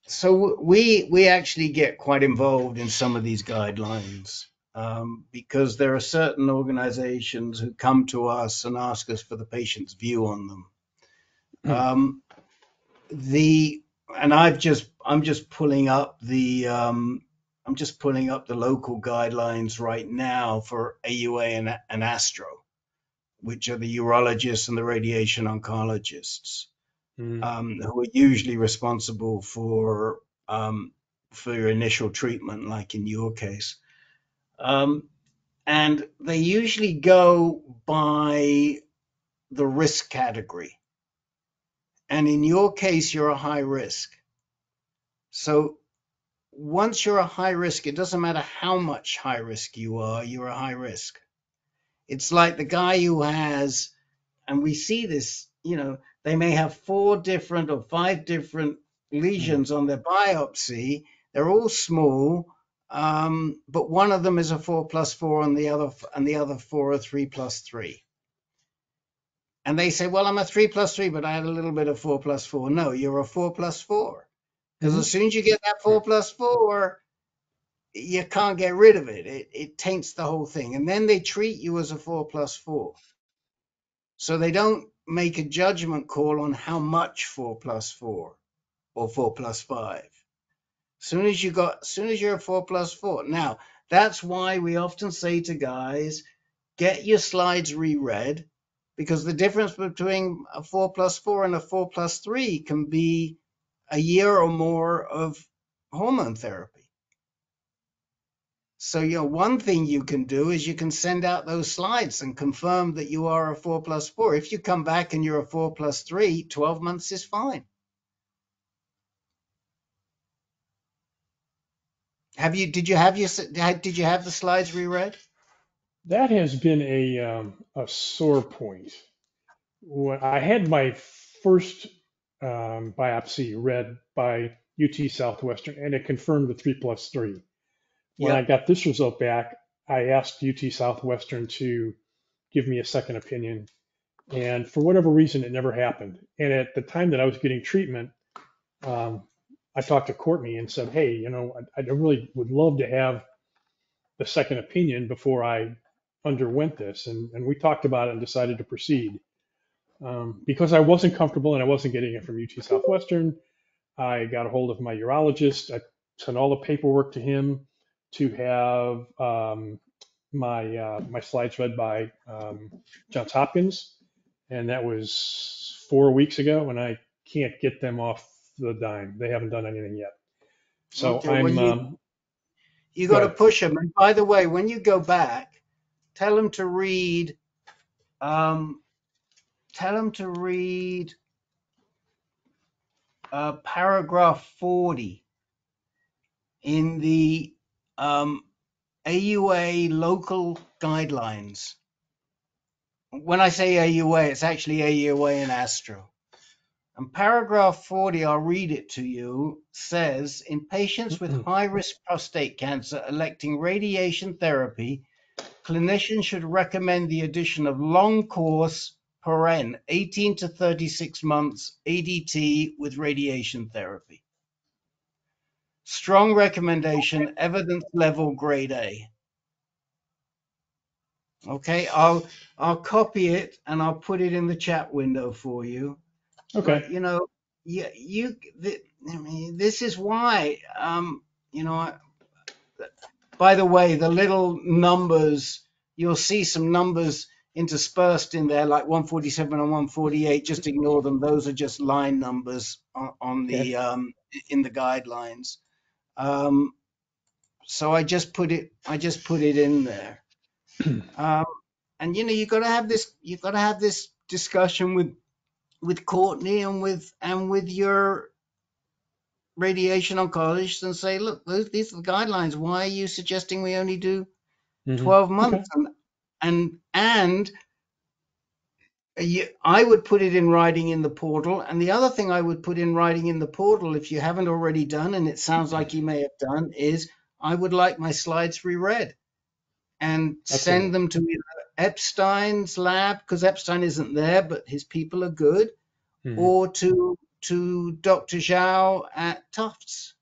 so we actually get quite involved in some of these guidelines because there are certain organizations who come to us and ask us for the patient's view on them. Um, the and I'm just pulling up the local guidelines right now for AUA and Astro, which are the urologists and the radiation oncologists, who are usually responsible for your initial treatment, like in your case. And they usually go by the risk category. And in your case, you're a high risk. So once you're a high risk, it doesn't matter how much high risk you are, you're a high risk. It's like the guy who has, and we see this, they may have 4 different or 5 different lesions on their biopsy. They're all small, but one of them is a 4+4 and the other 4 are 3+3. And they say, well, I'm a 3+3, but I had a little bit of 4+4. No, you're a 4+4. Because as soon as you get that 4+4, you can't get rid of it. It taints the whole thing. And then they treat you as a 4+4. So they don't make a judgment call on how much 4+4 or 4+5. As soon as you're a 4+4. Now, that's why we often say to guys, get your slides reread, because the difference between a 4+4 and a 4+3 can be a year or more of hormone therapy. So, one thing you can do is you can send out those slides and confirm that you are a 4+4. If you come back and you're a 4+3, 12 months is fine. Did you have the slides reread? That has been a sore point. When I had my first biopsy read by UT Southwestern, and it confirmed the 3+3. When I Yep. got this result back, I asked UT Southwestern to give me a second opinion. And for whatever reason, it never happened. And at the time that I was getting treatment, um, I talked to Courtney and said, hey, I really would love to have the second opinion before I underwent this. And we talked about it and decided to proceed. Because I wasn't comfortable and I wasn't getting it from UT Southwestern, I got a hold of my urologist. I sent all the paperwork to him to have my slides read by Johns Hopkins, and that was 4 weeks ago, and I can't get them off the dime. They haven't done anything yet. So Okay, well, you go got to ahead. push them. And by the way, when you go back, tell them to read. Tell them to read paragraph 40 in the AUA local guidelines. When I say AUA, it's actually AUA and Astro. And paragraph 40, I'll read it to you, says, in patients with high-risk prostate cancer electing radiation therapy, clinicians should recommend the addition of long-course, 18 to 36 months, ADT with radiation therapy. Strong recommendation, evidence level grade A. Okay, I'll copy it and I'll put it in the chat window for you. Okay. But I mean, this is why, by the way, the little numbers, you'll see some numbers interspersed in there, like 147 and 148. Just ignore them; those are just line numbers on the in the guidelines. So I just put it in there. And you got to have this discussion with Courtney and with your radiation oncologist and say, look, these are the guidelines. Why are you suggesting we only do 12 months? Okay. And I would put it in writing in the portal. And the other thing I would put in writing in the portal, if you haven't already done, and it sounds like you may have done, is I would like my slides reread and send them to either Epstein's lab, because Epstein isn't there, but his people are good, or to Dr. Zhao at Tufts,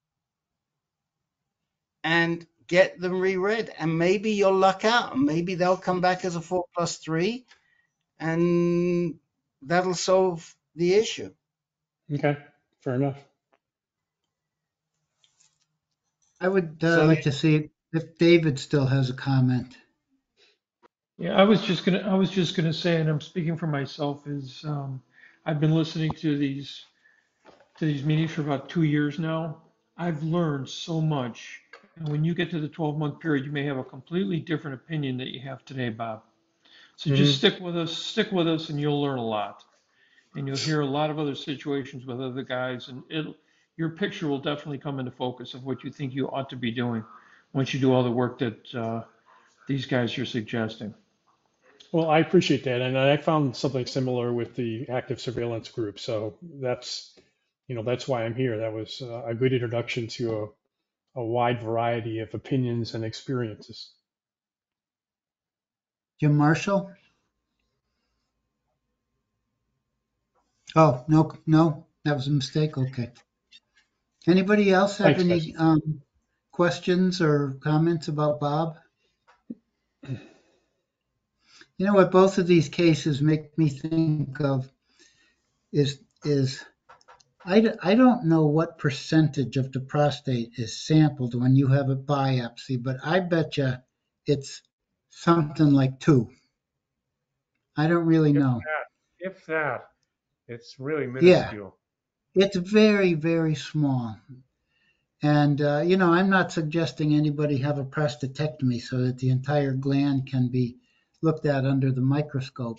and get them reread. And maybe you'll luck out, and maybe they'll come back as a 4+3, and that'll solve the issue. Okay, fair enough. I would like to see if David still has a comment. Yeah, I was just gonna say, and I'm speaking for myself, is I've been listening to these meetings for about 2 years now. I've learned so much. And when you get to the 12-month period, you may have a completely different opinion that you have today, Bob. So just stick with us, and you'll learn a lot. And you'll hear a lot of other situations with other guys, and your picture will definitely come into focus of what you think you ought to be doing once you do all the work that these guys are suggesting. Well, I appreciate that, and I found something similar with the active surveillance group. So that's why I'm here. That was a good introduction to a wide variety of opinions and experiences. Jim Marshall? Oh, no, that was a mistake. Okay. Anybody else have any questions or comments about Bob? You know what both of these cases make me think of is I don't know what percentage of the prostate is sampled when you have a biopsy, but I bet you it's something like 2. I don't really know. If that, it's really minuscule. Yeah, it's very, very small. And, I'm not suggesting anybody have a prostatectomy so that the entire gland can be looked at under the microscope.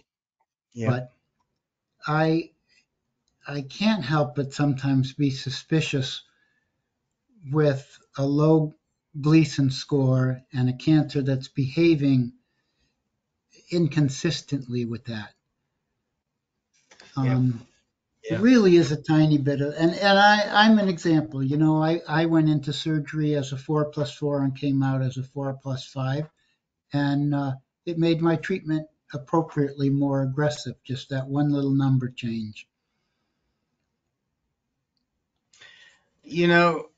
Yeah. But I can't help but sometimes be suspicious with a low Gleason score and a cancer that's behaving inconsistently with that. It really is a tiny bit of, and I'm an example. I went into surgery as a 4+4 and came out as a 4+5. and it made my treatment appropriately more aggressive, just that one little number change. You know,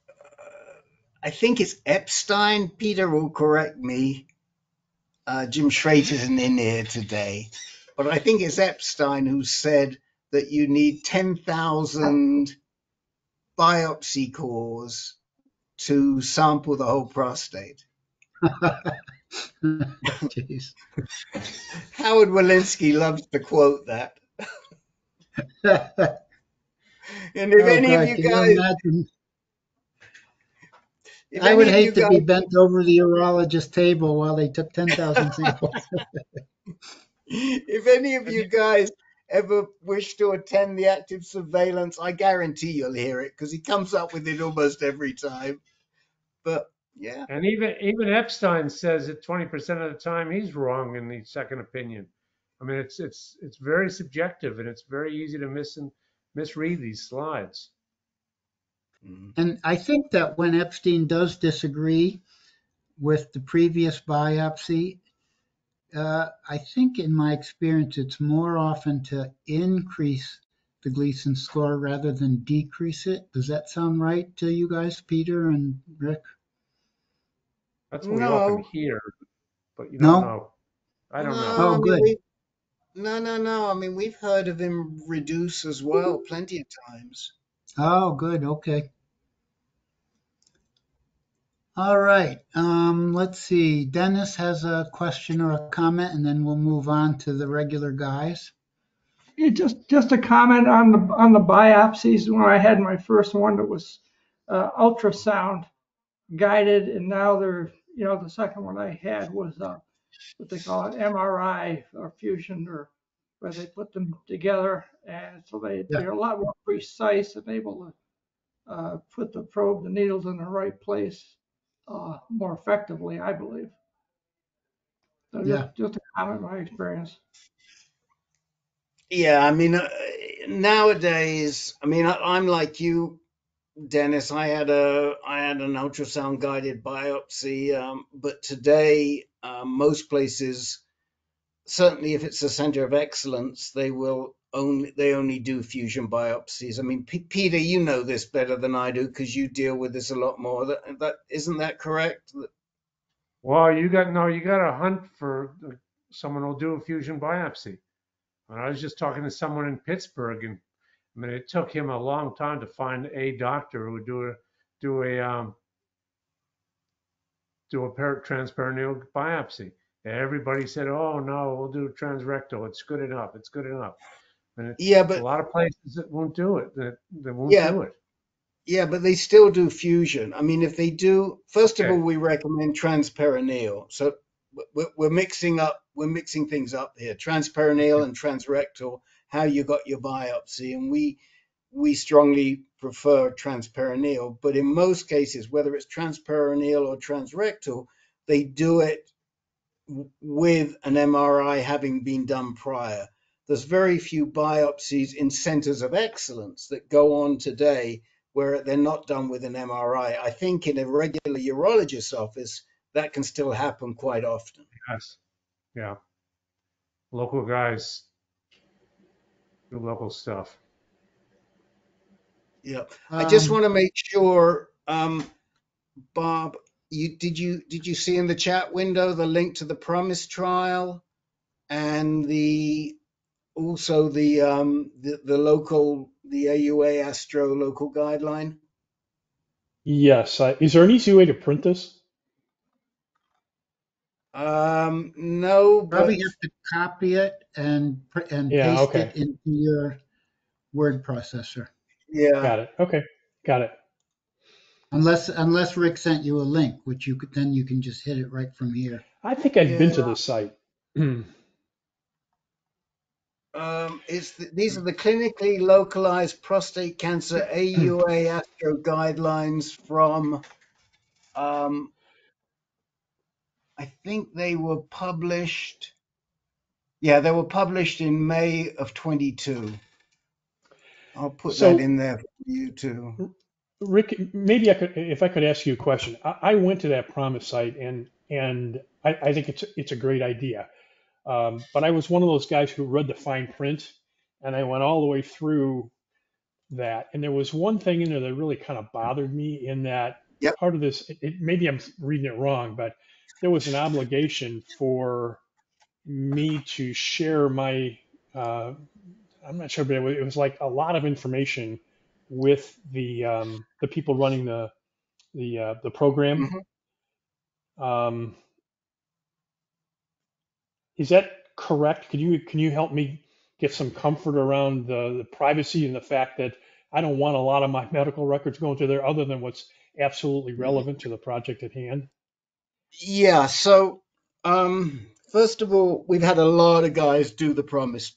I think it's Epstein. Peter will correct me. Jim Schrader isn't in here today, but I think it's Epstein who said that you need 10,000 biopsy cores to sample the whole prostate. Jeez. Howard Walensky loves to quote that. And if Oh, any of God, you can you guys, imagine? if I would any of you hate to be guys, bent over the urologist table while they took 10,000 samples. if any of you guys ever wish to attend the active surveillance, I guarantee you'll hear it because he comes up with it almost every time. But yeah. And even Epstein says that 20% of the time he's wrong in the second opinion. I mean, it's very subjective, and it's very easy to misread these slides. And I think that when Epstein does disagree with the previous biopsy, I think in my experience, it's more often to increase the Gleason score rather than decrease it. Does that sound right to you guys, Peter and Rick? That's what we often No, hear, but you don't No? know. I don't know. no, Oh, I mean, good. no. I mean, we've heard of him reduce as well, plenty of times. Oh, good. Okay. All right. Let's see. Dennis has a question or a comment, and then we'll move on to the regular guys. Just a comment on the biopsies. When I had my first one, that was ultrasound guided, and now the second one I had was what they call an MRI or fusion, or where they put them together, and so Yeah. they're a lot more precise and able to put the needles in the right place more effectively, I believe. So Yeah. just a comment on my experience. Yeah, I mean, nowadays, I mean, I'm like you, Dennis. I had an ultrasound guided biopsy, but today, most places, certainly if it's a center of excellence, they only do fusion biopsies. I mean, Peter, you know this better than I do because you deal with this a lot more. That isn't that correct? Well, you got to hunt for someone who'll do a fusion biopsy. And I was just talking to someone in Pittsburgh, and I mean, it took him a long time to find a doctor who would do a transperineal biopsy. And everybody said, "Oh no, we'll do transrectal. It's good enough. It's good enough." And Yeah, it's a but lot of places that won't do it. That won't yeah, do it. Yeah, but they still do fusion. I mean, if they do, first of all, Okay. we recommend transperineal. So we're mixing things up here. Transperineal and transrectal, how you got your biopsy, and we strongly prefer transperineal. But in most cases, whether it's transperineal or transrectal, they do it with an MRI having been done prior. There's very few biopsies in centers of excellence that go on today where they're not done with an MRI. I think in a regular urologist's office, that can still happen quite often. Yes. Yeah. Local guys do local stuff. Yeah. I just want to make sure, Bob, did you see in the chat window the link to the Promise trial and also the local, the AUA Astro local guideline? Yes. Is there an easy way to print this? No, Probably but have to copy it and Yeah. paste Okay. it into your word processor. yeah, Got it. Okay. Got it. Unless Rick sent you a link, which you can just hit it right from here. I think I've been yeah. to this site. These are the clinically localized prostate cancer AUA Astro guidelines from, I think they were published. Yeah, they were published in May of 22. I'll put that So, in there for you too. Rick, maybe if I could ask you a question. I went to that Promise site, and and I think it's a great idea. But I was one of those guys who read the fine print, and I went all the way through that. And there was one thing in there that really kind of bothered me in that Yep. part of this, maybe I'm reading it wrong, but there was an obligation for me to share my, I'm not sure, but it was like a lot of information with the people running the program. Mhm. Um, is that correct? Can you help me get some comfort around the privacy and the fact that I don't want a lot of my medical records going to there other than what's absolutely relevant to the project at hand? Yeah. So, first of all, we've had a lot of guys do the promise.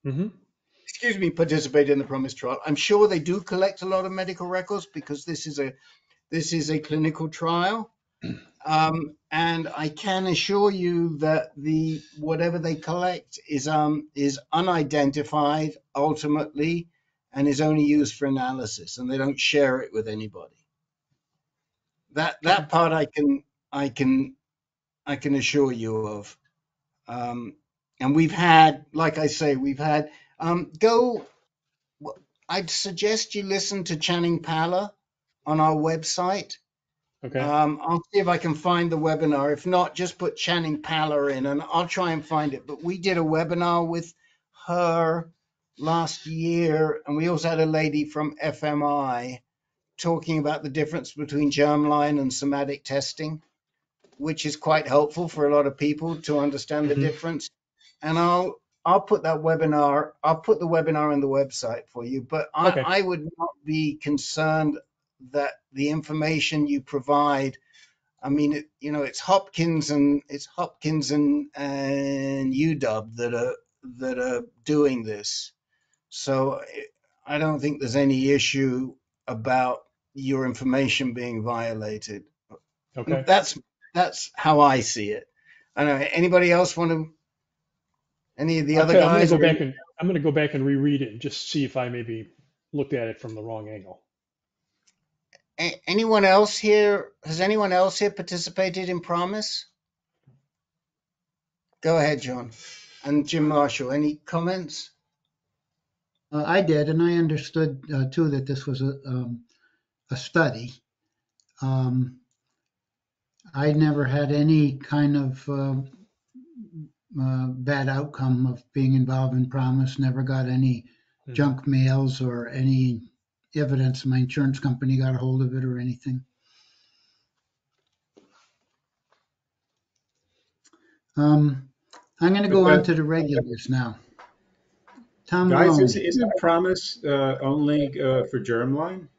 Mm-hmm. Participate in the promise trial. I'm sure they do collect a lot of medical records because this is a clinical trial. And I can assure you that the whatever they collect is unidentified ultimately, and is only used for analysis, and they don't share it with anybody. That part I can assure you of. And we've had, like I say, go. I'd suggest you listen to Channing Pala on our website. Okay. I'll see if I can find the webinar. If not, just put Channing Pala in and I'll try and find it. But we did a webinar with her last year, and we also had a lady from FMI talking about the difference between germline and somatic testing, which is quite helpful for a lot of people to understand the Mm-hmm. difference. And I'll put that webinar, I'll put the webinar on the website for you, but Okay. I would not be concerned that the information you provide, I mean, it's Hopkins and UW that are doing this. So I don't think there's any issue about your information being violated. Okay. That's how I see it. I don't know. Anybody else want to? Any of the I'll other tell you, guys? I'm gonna go back and reread it and just see if I maybe looked at it from the wrong angle. Anyone else here? Has anyone else here participated in Promise? Go ahead, John. And Jim Marshall, any comments? I did, and I understood too that this was a study. I never had any kind of bad outcome of being involved in Promise. Never got any junk mails or any evidence my insurance company got a hold of it or anything. I'm going to go on to the regulars now. Tom Guys, Maloney. isn't Promise only for germline?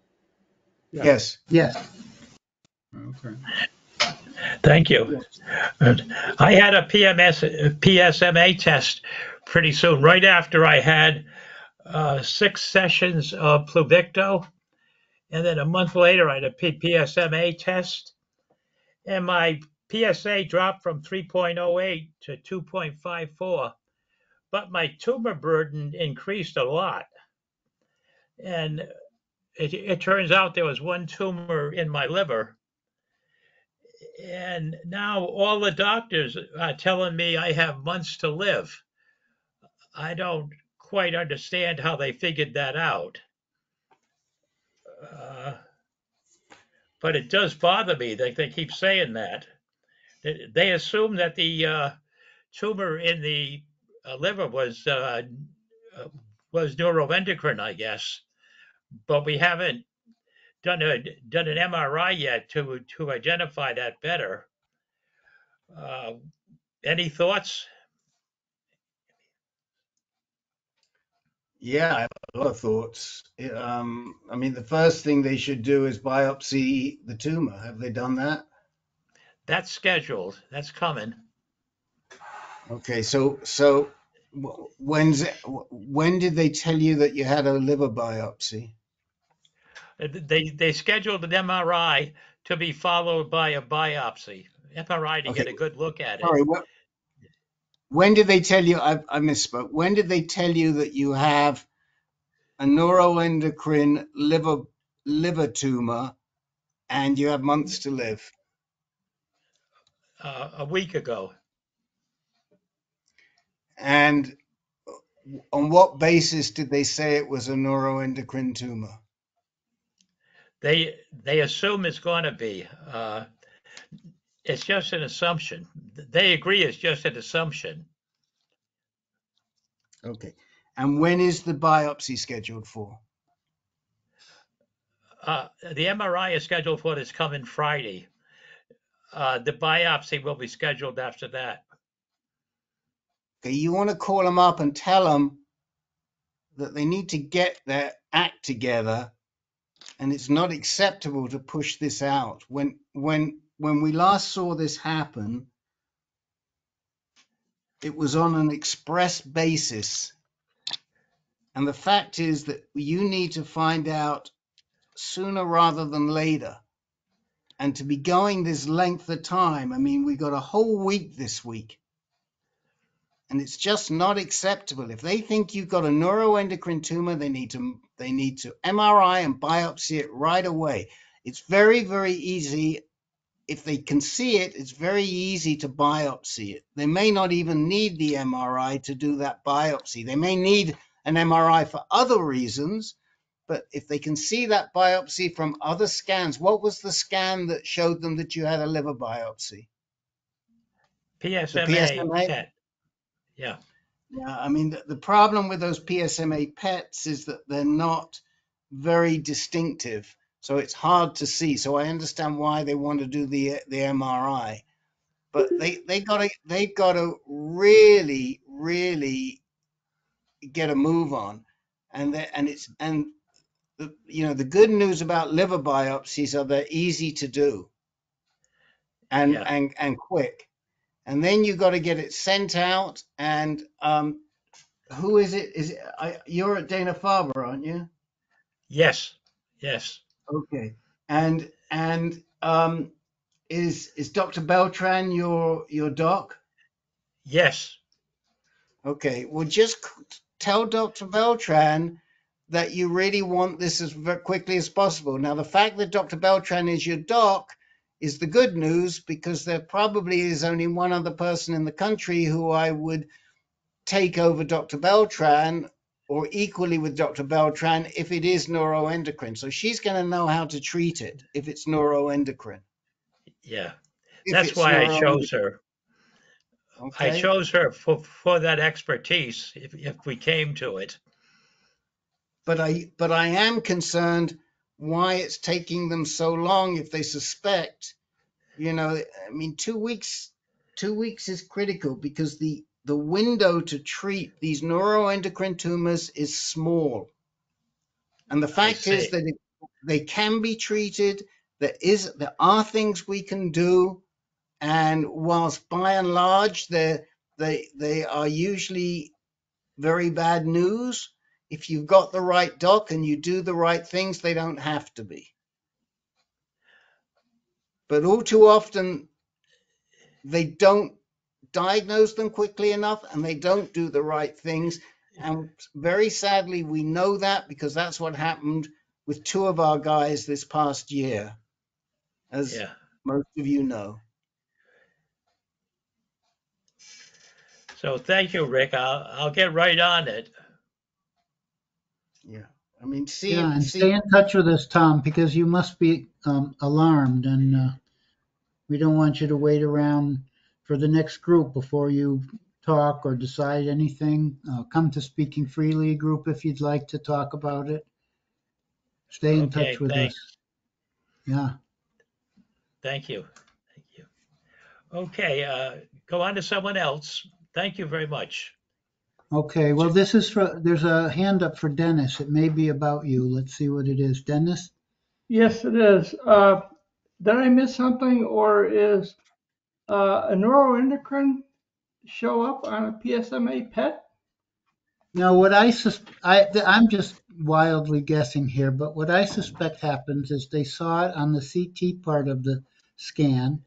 Yes. Yes. Okay. Thank you. I had a PSMA test pretty soon, right after I had 6 sessions of Pluvicto. And then a month later, I had a PSMA test. And my PSA dropped from 3.08 to 2.54. But my tumor burden increased a lot. And it turns out there was one tumor in my liver. And now all the doctors are telling me I have months to live. I don't quite understand how they figured that out. But it does bother me that they keep saying that. They assume that the tumor in the liver was neuroendocrine, I guess. But we haven't done an MRI yet to identify that better. Any thoughts? Yeah, I have a lot of thoughts. I mean, the first thing they should do is biopsy the tumor. Have they done that? That's scheduled. That's coming. Okay, so when did they tell you that you had a liver biopsy? They scheduled an MRI to be followed by a biopsy. MRI to Okay, get a good look at it. sorry, when did they tell you? I misspoke. When did they tell you that you have a neuroendocrine liver tumor and you have months to live? a week ago. And on what basis did they say it was a neuroendocrine tumor? They assume it's going to be. It's just an assumption. They agree it's just an assumption. Okay. And when is the biopsy scheduled for? The MRI is scheduled for this coming Friday. The biopsy will be scheduled after that. Okay, you want to call them up and tell them that they need to get their act together, and it's not acceptable to push this out. When we last saw this happen, it was on an express basis. And the fact is that you need to find out sooner rather than later. And to be going this length of time, I mean, we got a whole week this week. And it's just not acceptable. If they think you've got a neuroendocrine tumor, they need to MRI and biopsy it right away. It's very, very easy. If they can see it, it's very easy to biopsy it. They may not even need the MRI to do that biopsy. They may need an MRI for other reasons, but if they can see that biopsy from other scans, what was the scan that showed them that you had a liver biopsy? PSMA, The PSMA? PET. Yeah. Yeah, I mean, the problem with those PSMA PETs is that they're not very distinctive, so it's hard to see. So I understand why they want to do the MRI, but they've got to really, really get a move on, and the good news about liver biopsies are they're easy to do and Yeah. and quick, and then you got to get it sent out. And who is it? You're at Dana-Farber, aren't you? Yes. Yes. Okay. And is Dr. Beltran your doc? Yes. Okay. Well, just tell Dr. Beltran that you really want this as quickly as possible. Now, the fact that Dr. Beltran is your doc is the good news, because there probably is only one other person in the country who I would take over Dr. Beltran, or equally with Dr. Beltran, if it is neuroendocrine. So she's going to know how to treat it if it's neuroendocrine. Yeah. If That's it's why I neuroendocrine. chose her. Okay. I chose her for that expertise if we came to it. But I am concerned why it's taking them so long if they suspect. I mean, 2 weeks. 2 weeks is critical, because the window to treat these neuroendocrine tumors is small. And the fact is that they can be treated. There are things we can do, and whilst by and large they are usually very bad news, if you've got the right doc and you do the right things, they don't have to be. But all too often, they don't diagnose them quickly enough, and they don't do the right things. And very sadly, we know that, because that's what happened with 2 of our guys this past year, as most of you know. So thank you, Rick. I'll get right on it. Yeah. I mean, stay in touch with us, Tom, because you must be alarmed, and we don't want you to wait around for the next group before you talk or decide anything. Come to Speaking Freely group if you'd like to talk about it. Stay in touch with us. Yeah. Thank you. Thank you. Okay, go on to someone else. Thank you very much. Okay, well, there's a hand up for Dennis. It may be about you. Let's see what it is. Dennis? Yes, it is. Did I miss something, or is a neuroendocrine show up on a PSMA PET? No, I'm just wildly guessing here, but what I suspect happens is they saw it on the CT part of the scan,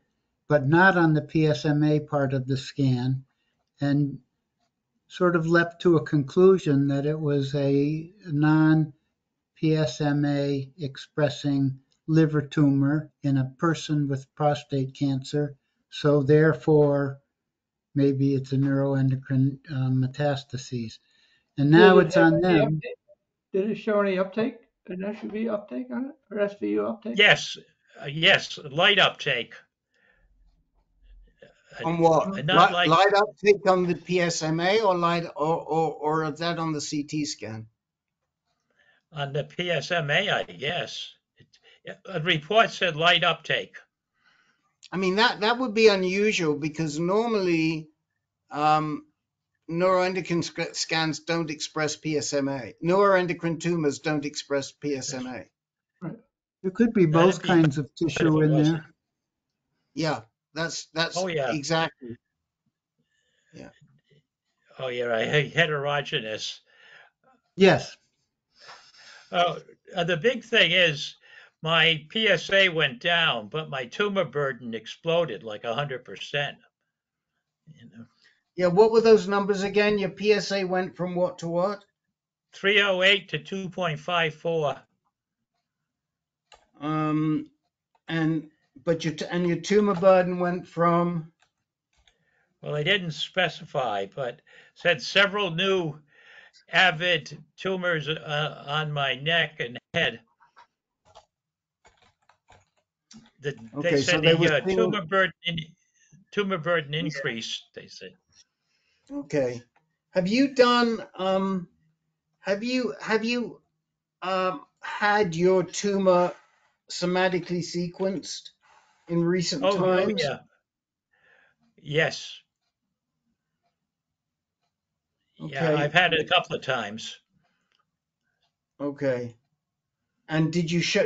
but not on the PSMA part of the scan, and sort of leapt to a conclusion that it was a non-PSMA expressing liver tumor in a person with prostate cancer. So therefore, maybe it's a neuroendocrine metastases. And now Did it it's have on any them. uptake? Did it show any uptake? An SUV uptake on it, or SVU uptake? Yes, yes, light uptake. On what? Not like Light uptake on the PSMA or light or is that on the CT scan? on the PSMA, I guess. A report said light uptake. I mean that would be unusual because normally neuroendocrine scans don't express PSMA. Neuroendocrine tumors don't express PSMA. Right. There could be That'd both be kinds of good if tissue it in wasn't. there. Yeah, that's Oh yeah, exactly. Yeah. oh yeah, heterogeneous. Yes. Oh, the big thing is my PSA went down, but my tumor burden exploded like 100%. You know, Yeah, what were those numbers again? Your PSA went from what to what? 308 to 2.54. And your tumor burden went from. Well, they didn't specify, but said several new avid tumors on my neck and head. They Okay, so said they the were seeing. tumor burden increased. They said. Okay, have you done? Have you had your tumor somatically sequenced in recent Oh times? yeah, yes, yeah. Okay, I've had it a couple of times. okay. And do you show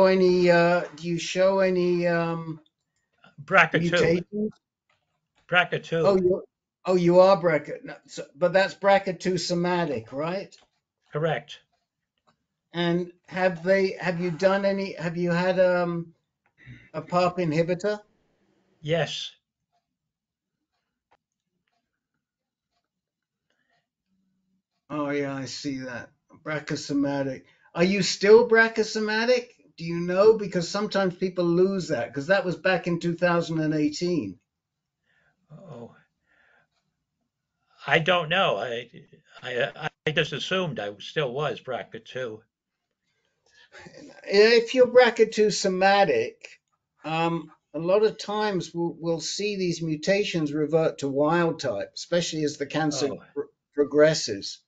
any BRCA2, mutations? BRCA2, You are BRCA, no, but that's BRCA2 somatic, right? correct. And have you had a PARP inhibitor? Yes. Oh yeah, I see that. Brachysomatic. Are you still brachysomatic? Do you know? Because sometimes people lose that because that was back in 2018. Oh, I don't know. I just assumed I still was BRCA2. If you're BRCA2 somatic, a lot of times we'll see these mutations revert to wild type, especially as the cancer Oh, progresses.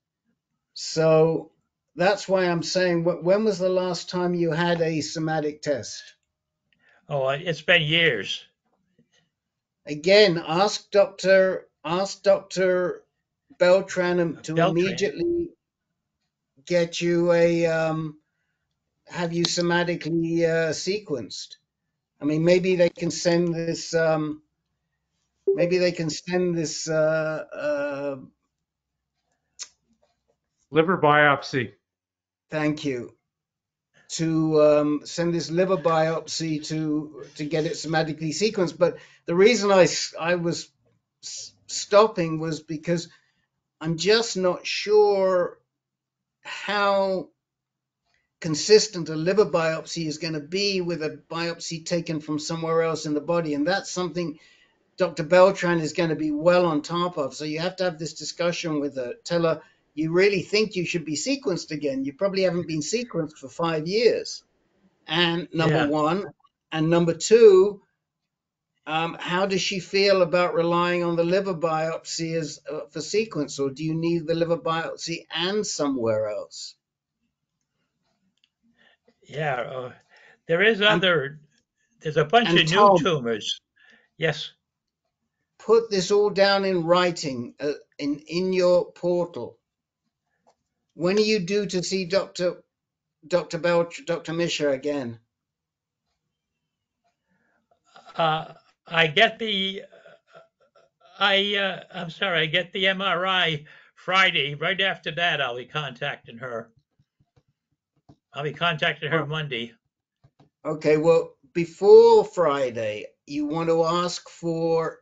So that's why I'm saying, when was the last time you had a somatic test? oh, it's been years. Again, ask Dr. Beltran to Beltran. immediately get you have you somatically sequenced. I mean, maybe they can send this. Liver biopsy. Thank you. To send this liver biopsy to get it somatically sequenced. But the reason I was stopping was because I'm just not sure how consistent a liver biopsy is going to be with a biopsy taken from somewhere else in the body. And that's something Dr. Beltran is going to be well on top of. So you have to have this discussion with her. Tell her you really think you should be sequenced again. You probably haven't been sequenced for 5 years. And number Yeah, one. And number two, how does she feel about relying on the liver biopsy as for sequence, or do you need the liver biopsy and somewhere else? yeah. There is And there's a bunch of new Tom, tumors. Yes. put this all down in writing in your portal. When are you due to see Dr. Misha again? I get the I'm sorry, I get the MRI Friday. Right after that, I'll be contacting her. I'll be contacting her Oh, Monday. okay, well, before Friday, you want to ask for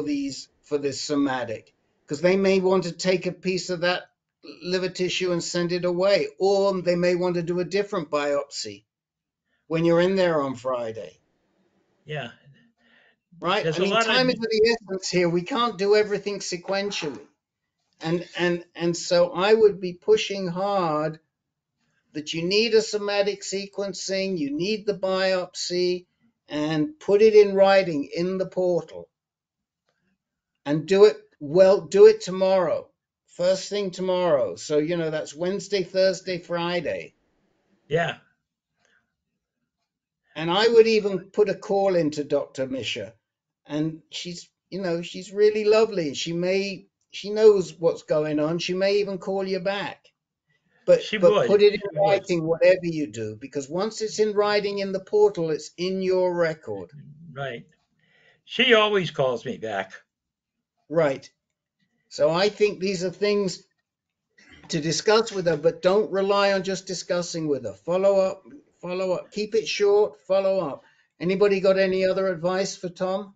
this somatic, because they may want to take a piece of that liver tissue and send it away, or they may want to do a different biopsy when you're in there on Friday. Yeah. right? There's I a mean, lot of, time is of the essence here. We can't do everything sequentially. And so I would be pushing hard that you need a somatic sequencing, you need the biopsy, and put it in writing in the portal. And do it tomorrow. First thing tomorrow. So, that's Wednesday, Thursday, Friday. yeah, And I would even put a call into Dr. Misha. And she's really lovely. She knows what's going on. She may even call you back. But she put would. it in She would. writing, whatever you do, because once it's in writing in the portal, it's in your record. Right. She always calls me back. Right. So I think these are things to discuss with her, but don't rely on just discussing with her. Follow up, keep it short, follow up. Anybody got any other advice for Tom?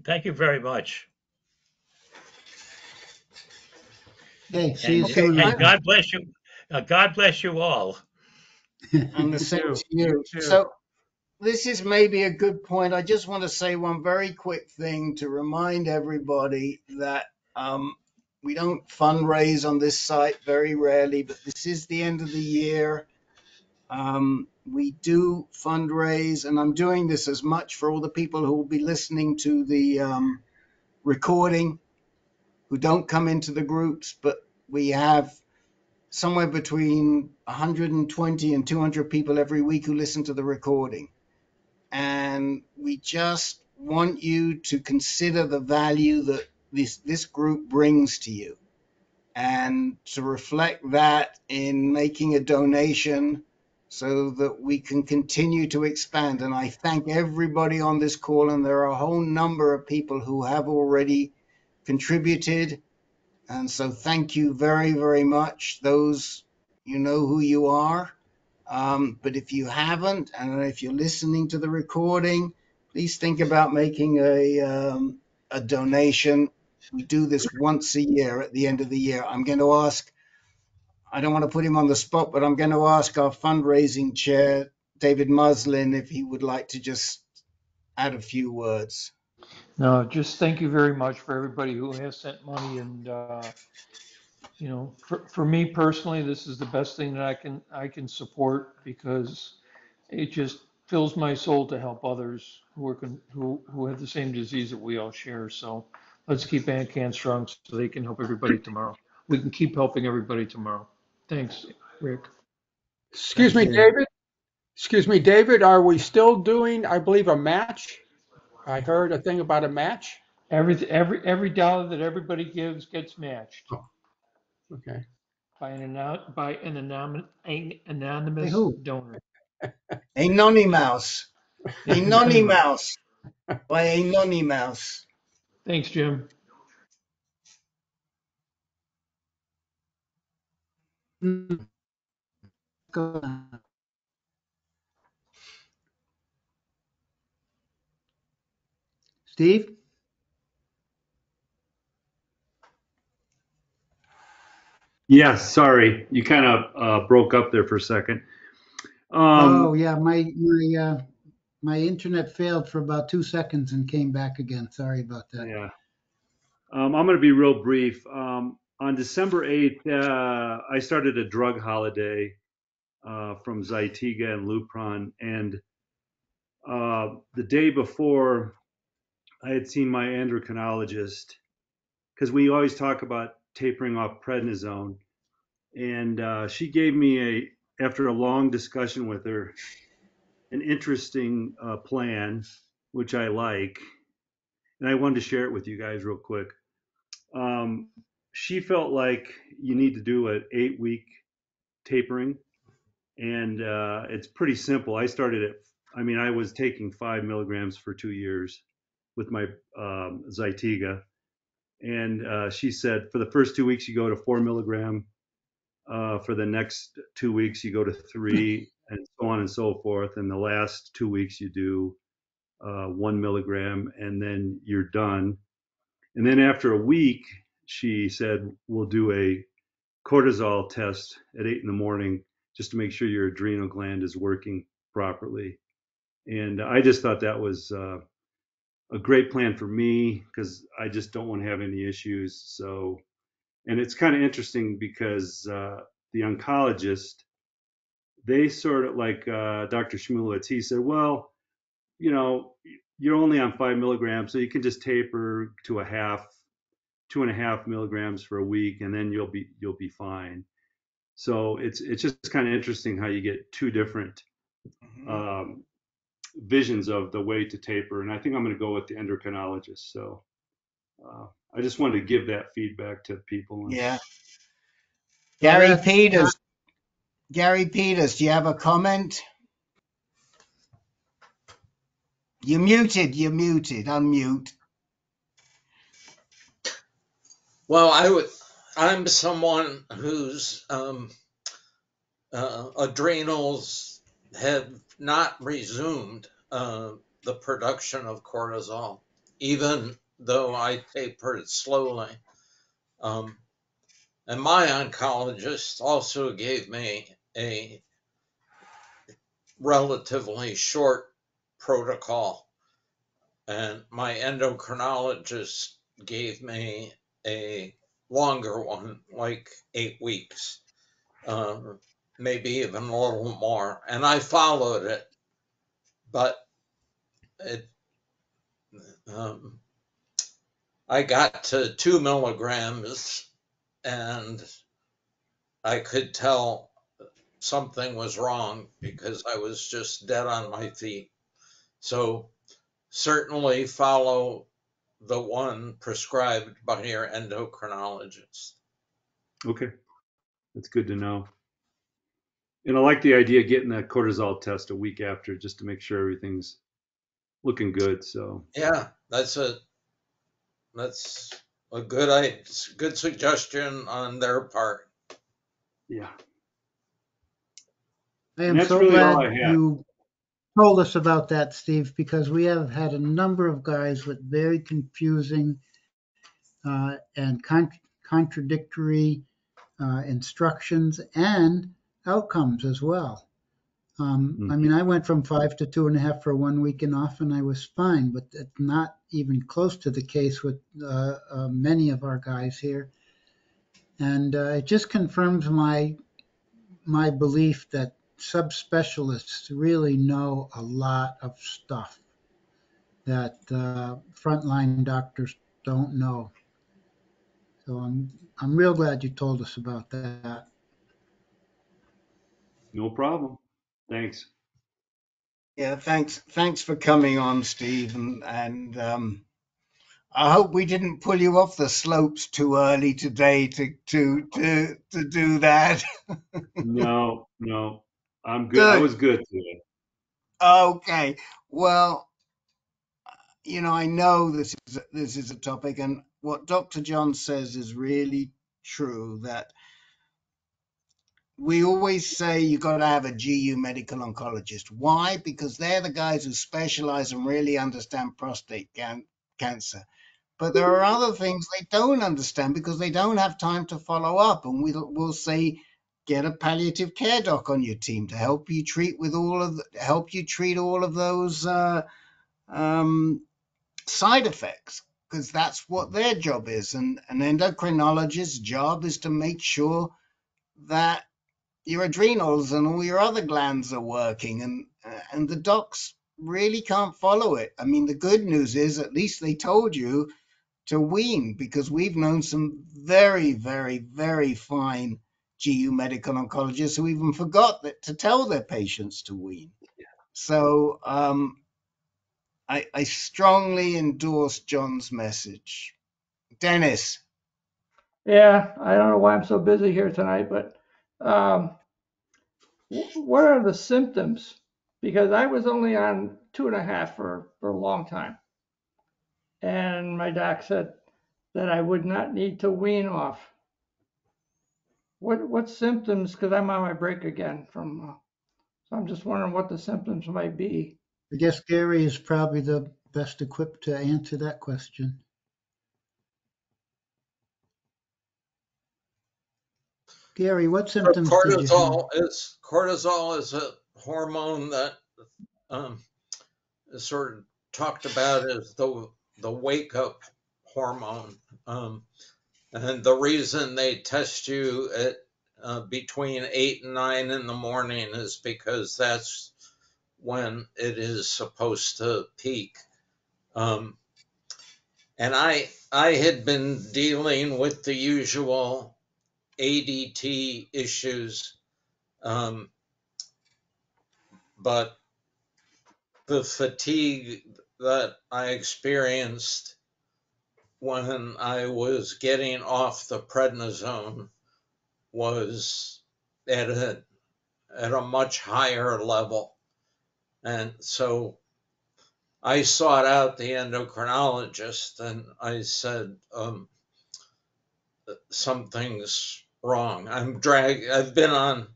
Thank you very much. Okay, see you And, Okay, soon, and Uncle. God bless you. God bless you all. I'm the You same too. to You you. too. So this is maybe a good point. I just want to say one very quick thing to remind everybody that we don't fundraise on this site very rarely, but this is the end of the year. We do fundraise, and I'm doing this as much for all the people who will be listening to the recording who don't come into the groups, but we have somewhere between 120 and 200 people every week who listen to the recording. And we just want you to consider the value that this group brings to you, and to reflect that in making a donation so that we can continue to expand. And I thank everybody on this call, and there are a whole number of people who have already contributed. And so thank you very, very much. Those, you know who you are. But if you haven't, and if you're listening to the recording, please think about making a donation. We do this once a year at the end of the year. I'm going to ask, I don't want to put him on the spot, but I'm going to ask our fundraising chair, David Muslin, if he would like to just add a few words. No, just thank you very much for everybody who has sent money. And for me personally, this is the best thing that I can support, because it just fills my soul to help others who have the same disease that we all share. So let's keep AnCan strong so they can help everybody tomorrow. We can keep helping everybody tomorrow. Thanks, Rick. Excuse Thank me, you. David. Excuse me, David. Are we still doing, I believe, a match? I heard a thing about a match. Every dollar that everybody gives gets matched Oh, okay. by an Hey, anonymous who? donor. A nonny mouse. A nonny mouse by a nonny mouse. Thanks, Jim. Go on. Steve? Yes, sorry, you kind of broke up there for a second. Oh, Um, yeah, my internet failed for about 2 seconds and came back again. Sorry about that. yeah, I'm going to be real brief. On December 8th, I started a drug holiday from Zytiga and Lupron, and the day before, I had seen my endocrinologist because we always talk about tapering off prednisone, and she gave me after a long discussion with her, an interesting plan, which I like, and I wanted to share it with you guys real quick. Um, she felt like you need to do an 8-week tapering, and it's pretty simple. I was taking 5 milligrams for 2 years with my Zytiga, and she said for the first 2 weeks you go to 4 milligram, for the next 2 weeks you go to 3, and so on and so forth, and the last 2 weeks you do 1 milligram, and then you're done. And then after a week, she said, we'll do a cortisol test at 8 in the morning just to make sure your adrenal gland is working properly. And I just thought that was a great plan for me because I just don't want to have any issues. So, and it's kind of interesting because the oncologist, they sort of like Dr. Shmulewitz, he said, well, you know, you're only on 5 milligrams, so you can just taper to 2.5 milligrams for a week, and then you'll be fine. So it's just kind of interesting how you get two different visions of the way to taper, and I think I'm going to go with the endocrinologist. So I just wanted to give that feedback to people. Yeah. Well, Gary that's Peters. Gary Peters, do you have a comment? You're muted. Unmute. Well, I'm someone whose adrenals have not resumed the production of cortisol, even though I tapered slowly. And my oncologist also gave me a relatively short protocol, and my endocrinologist gave me a longer one, like 8 weeks, maybe even a little more. And I followed it, but I got to 2 milligrams and I could tell something was wrong because I was just dead on my feet. So certainly follow the one prescribed by your endocrinologist. Okay, that's good to know. And I like the idea of getting that cortisol test a week after just to make sure everything's looking good. So yeah, that's a good suggestion on their part. Yeah. I And am that's so really all glad I had. you told us about that, Steve, because we have had a number of guys with very confusing and contradictory instructions and outcomes as well. I mean, I went from 5 to 2.5 for 1 week and off, and I was fine, but it's not even close to the case with many of our guys here. And it just confirms my belief that subspecialists really know a lot of stuff that frontline doctors don't know. So I'm real glad you told us about that. No problem. Thanks. Yeah, thanks for coming on, Steve, and I hope we didn't pull you off the slopes too early today to do that. No, I'm good. I Good. was good today. Okay. Well, I know this is a topic, and what Dr. John says is really true, that we always say you got to have a GU medical oncologist. Why? Because they're the guys who specialize and really understand prostate cancer. But there are other things they don't understand because they don't have time to follow up. And we'll say, get a palliative care doc on your team to help you treat all of those side effects, because that's what their job is. And an endocrinologist's job is to make sure that your adrenals and all your other glands are working, and the docs really can't follow it. I mean, the good news is at least they told you to wean, because we've known some very, very, very fine GU medical oncologists who even forgot to tell their patients to wean. So I strongly endorse John's message. Dennis. Yeah, I don't know why I'm so busy here tonight, but what are the symptoms? Because I was only on 2.5 for a long time. And my doc said that I would not need to wean off. What symptoms? Because I'm on my break again so I'm just wondering what the symptoms might be. I guess Gary is probably the best equipped to answer that question. Gary, what symptoms did you have? Cortisol is a hormone that um, sort of talked about as the wake up hormone. And the reason they test you at between 8 and 9 in the morning is because that's when it is supposed to peak. Um, and I had been dealing with the usual ADT issues, but the fatigue that I experienced when I was getting off the prednisone was at a much higher level. And so I sought out the endocrinologist and I said, something's wrong. I've been on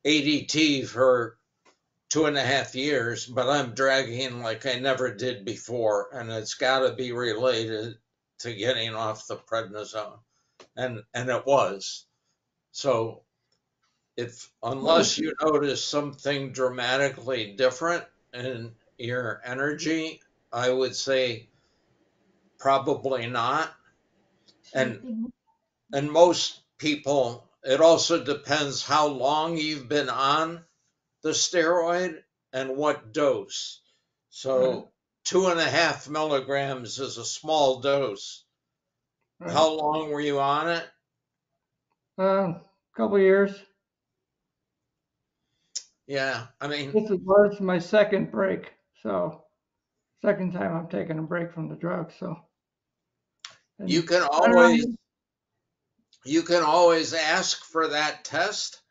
ADT for 2.5 years, but I'm dragging like I never did before, and it's got to be related to getting off the prednisone, and it was. So unless you notice something dramatically different in your energy, I would say probably not. And most people, it also depends how long you've been on the steroid and what dose. So 2.5 milligrams is a small dose. Right. How long were you on it? Couple years. Yeah, I mean, This was my second break, so second time I'm taking a break from the drug. So, you and can I don't know. always ask for that test,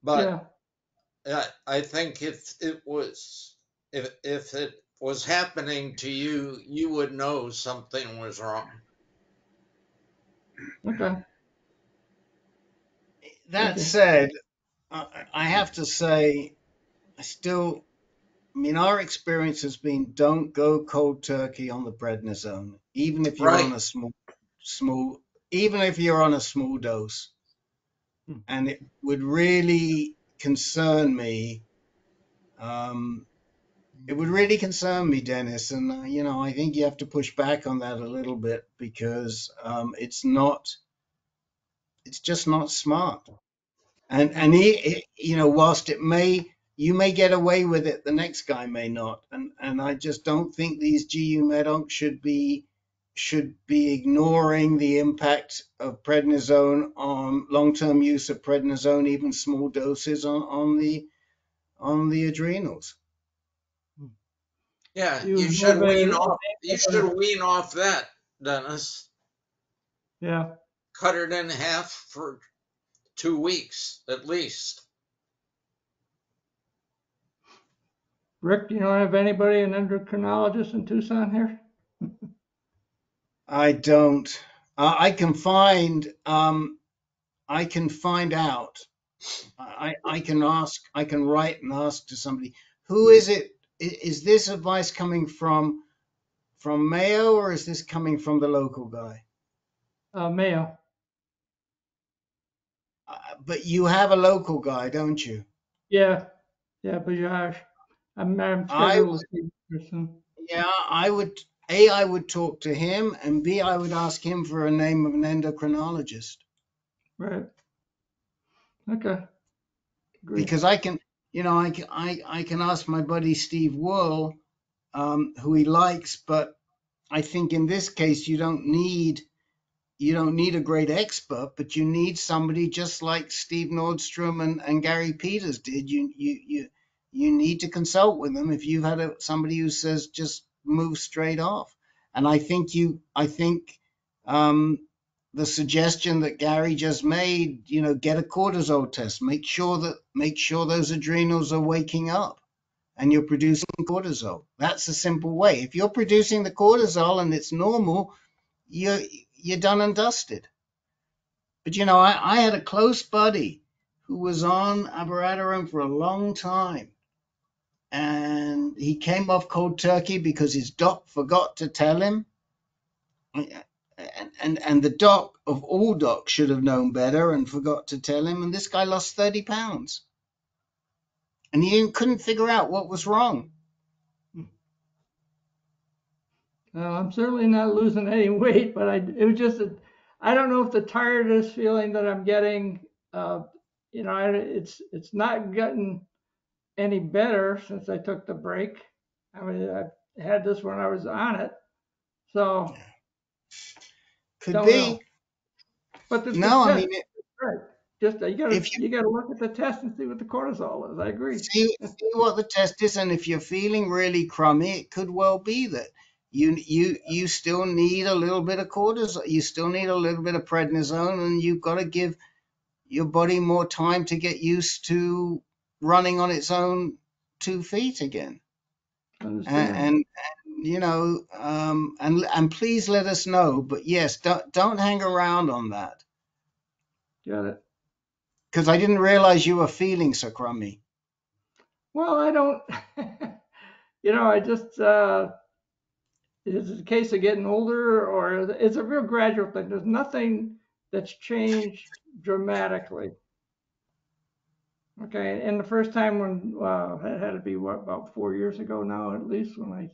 but Yeah, I think if it was happening to you, you would know something was wrong. okay. That said, I have to say, I mean, our experience has been don't go cold turkey on the prednisone, even if you're on Right. a even if you're on a small dose. And it would really concern me. It would really concern me, Dennis. And, I think you have to push back on that a little bit because it's just not smart. And whilst you may get away with it, the next guy may not. And I just don't think these GU medocs should be ignoring the impact of prednisone on long-term use of prednisone, even small doses on the adrenals. Yeah, You you should have wean a, off. You should wean off that, Dennis. yeah. Cut it in half for 2 weeks at least. Rick, do you don't have anybody, an endocrinologist in Tucson here? I don't. I can find. I can find out. I can ask. I can write and ask to somebody. Who is it? Is this advice coming from Mayo, or is this coming from the local guy? Mayo. But you have a local guy, don't you? Yeah, but Josh, I'm I scheduled to see you soon. Yeah, I would. A, I would talk to him, and B, I would ask him for a name of an endocrinologist. Right. Okay. Agree. Because I can, I can ask my buddy Steve Worrell, who he likes, but I think in this case you don't need a great expert, but you need somebody just like Steve Nordstrom and Gary Peters did. You need to consult with them if you've had somebody who says just move straight off. And I think the suggestion that Gary just made, get a cortisol test, make sure those adrenals are waking up and you're producing cortisol. That's a simple way. If you're producing the cortisol and it's normal, you're done and dusted. But I had a close buddy who was on abiraterone for a long time, and he came off cold turkey because his doc forgot to tell him. And the doc of all docs should have known better and forgot to tell him. And this guy lost 30 pounds. and you couldn't figure out what was wrong. I'm certainly not losing any weight, but it was just, I don't know if the tiredness feeling that I'm getting, it's not gotten any better since I took the break. I mean, I had this when I was on it, so Could don't be. know. But the No, I test, mean, right? Just if you gotta look at the test and see what the cortisol is. I agree. see what the test is, and if you're feeling really crummy, it could well be that you still need a little bit of cortisol. You still need a little bit of prednisone, and you've got to give your body more time to get used to running on its own 2 feet again. Understand. And please let us know. But yes, don't hang around on that, Got it. because I didn't realize you were feeling so crummy. Well, I don't. I just is it a case of getting older, or it's a real gradual thing? There's nothing that's changed dramatically. Okay, and the first time when it had to be about 4 years ago now, at least or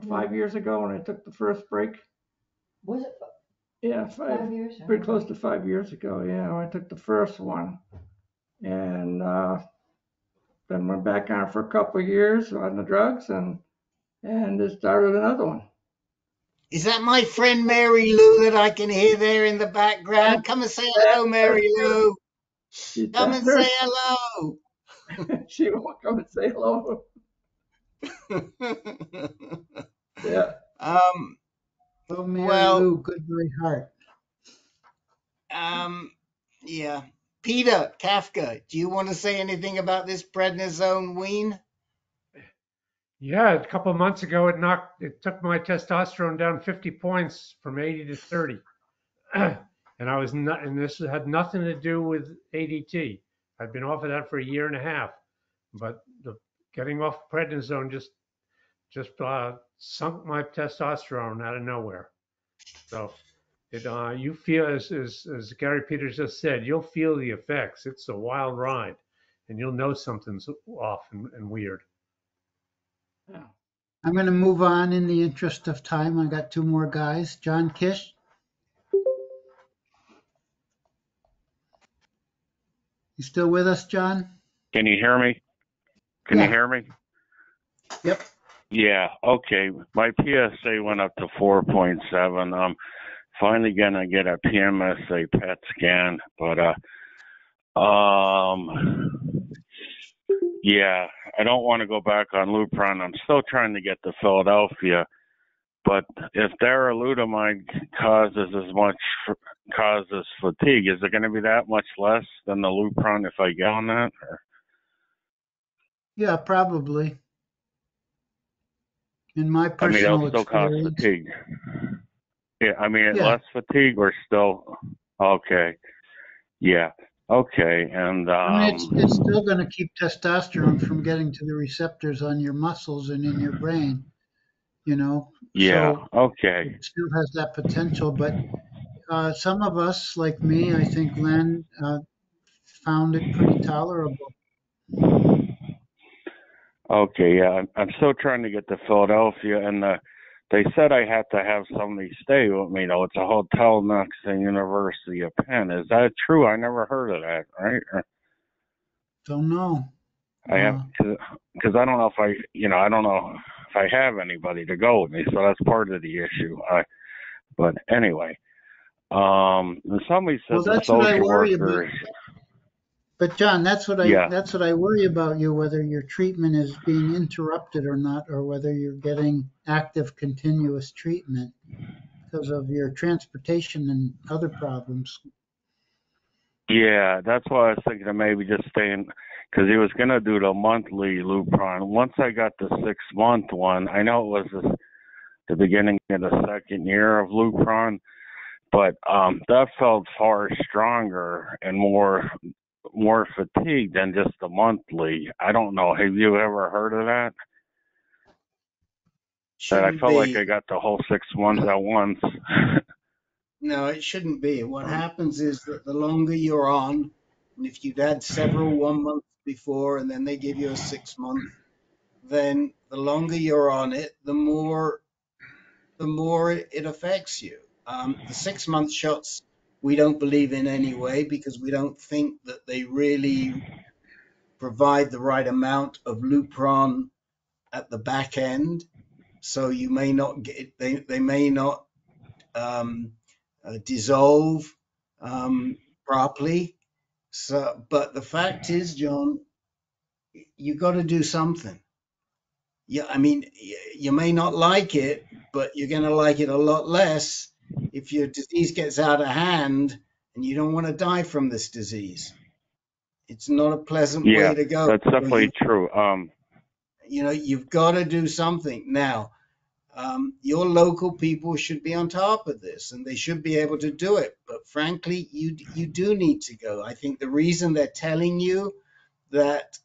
5 years ago when I took the first break. Was it? Yeah, 5 years. pretty close to 5 years ago. Yeah, when I took the first one, and then went back on it for a couple of years on the drugs, and just started another one. Is that my friend Mary Lou that I can hear there in the background? Come and say hello, Mary Lou. Come and say hello. She won't come and say hello. Yeah. Oh, Mary Well, Lou, Goodbury Heart. yeah. Peter Kafka, do you want to say anything about this prednisone wean? Yeah, a couple of months ago, it took my testosterone down 50 points from 80 to 30. And I was not, and this had nothing to do with ADT. I'd been off of that for a year and a half, but getting off prednisone just sunk my testosterone out of nowhere. So you feel, as Gary Peters just said, you'll feel the effects. It's a wild ride, and you'll know something's off and weird. Yeah. I'm going to move on in the interest of time. I got 2 more guys. John Kish. You still with us, John? Can you hear me? Can you hear me? Yep. Yeah. Okay. My PSA went up to 4.7. I'm finally gonna get a PMSA PET scan, but yeah, I don't want to go back on Lupron. I'm still trying to get to Philadelphia, but if darolutamide causes fatigue, is it going to be that much less than the Lupron if I get on that? Or? Yeah, probably. In my personal it'll still cause fatigue. Yeah, less fatigue or still okay. Yeah. Okay. And it's still going to keep testosterone from getting to the receptors on your muscles and in your brain, Yeah. So okay. it still has that potential, but some of us, like me, I think Len, found it pretty tolerable. Okay. Yeah. I'm still trying to get to Philadelphia, and they said I had to have somebody stay with me. It's a hotel next to the University of Penn. Is that true? I never heard of that. Right? Don't know. I have because I don't know if I don't know if I have anybody to go with me, so that's part of the issue. But anyway, somebody said the social workers. But John, that's what I worry about you, whether your treatment is being interrupted or not, or whether you're getting active, continuous treatment because of your transportation and other problems. Yeah, that's why I was thinking of maybe just staying, because he was going to do the monthly Lupron. Once I got the 6-month one, I know it was the beginning of the second year of Lupron, but that felt far stronger and more fatigue than just the monthly. I don't know. Have you ever heard of that? That I felt like I got the whole 6 months at once. No, it shouldn't be. What happens is that the longer you're on, and if you'd had several 1-month before, and then they give you a 6-month, then the longer you're on it, the more it affects you. The 6-month shots we don't believe in anyway, because we don't think that they really provide the right amount of Lupron at the back end. So you may not get, they may not dissolve properly. So, but the fact is, John, you got to do something. Yeah, I mean, you may not like it, but you're going to like it a lot less if your disease gets out of hand and you don't want to die from this disease. It's not a pleasant Yeah, way to go. that's So definitely true. you've got to do something now. Your local people should be on top of this, and they should be able to do it. But frankly, you do need to go. I think the reason they're telling you that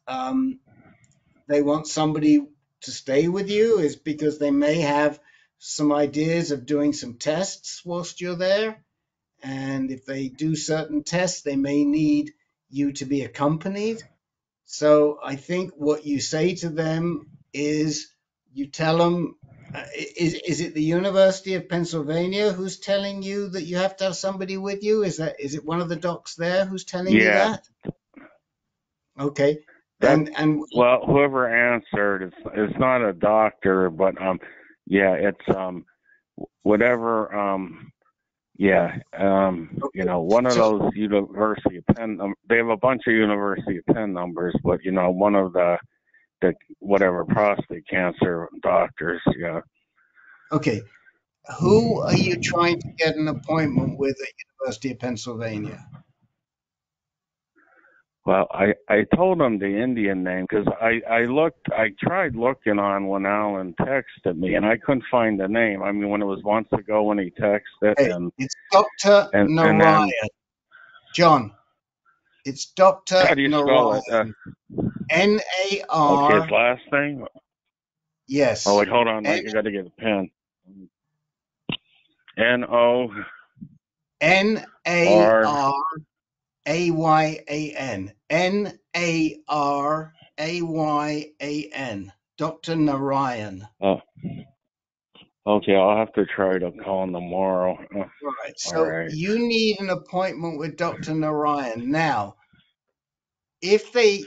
they want somebody to stay with you is because they may have some ideas of doing some tests whilst you're there. And if they do certain tests, they may need you to be accompanied. So I think what you say to them is you tell them, is it the University of Pennsylvania who's telling you that you have to have somebody with you? Is it one of the docs there who's telling you Yeah, that? Okay. that And well, whoever answered, it's not a doctor, but yeah, it's whatever. Yeah, one of so those University of Penn. They have a bunch of University of Penn numbers, but one of the whatever prostate cancer doctors. Yeah. okay, who are you trying to get an appointment with at University of Pennsylvania? Well, I told him the Indian name because I tried looking on when Alan texted me and I couldn't find the name. I mean, when it was months ago when he texted Hey, and it's Dr. and Narayan. then John, it's Dr. how do you spell it? Narayan. Okay, his N-A-R, last name. Oh yes. wait, hold on. I got to get a pen. N-O-R. N-A-R-A-Y-A-N. N-A-R-A-Y-A-N. Dr. Narayan. Oh, okay. I'll have to try to call him tomorrow. Right. All So right. you need an appointment with Dr. Narayan. Now, if they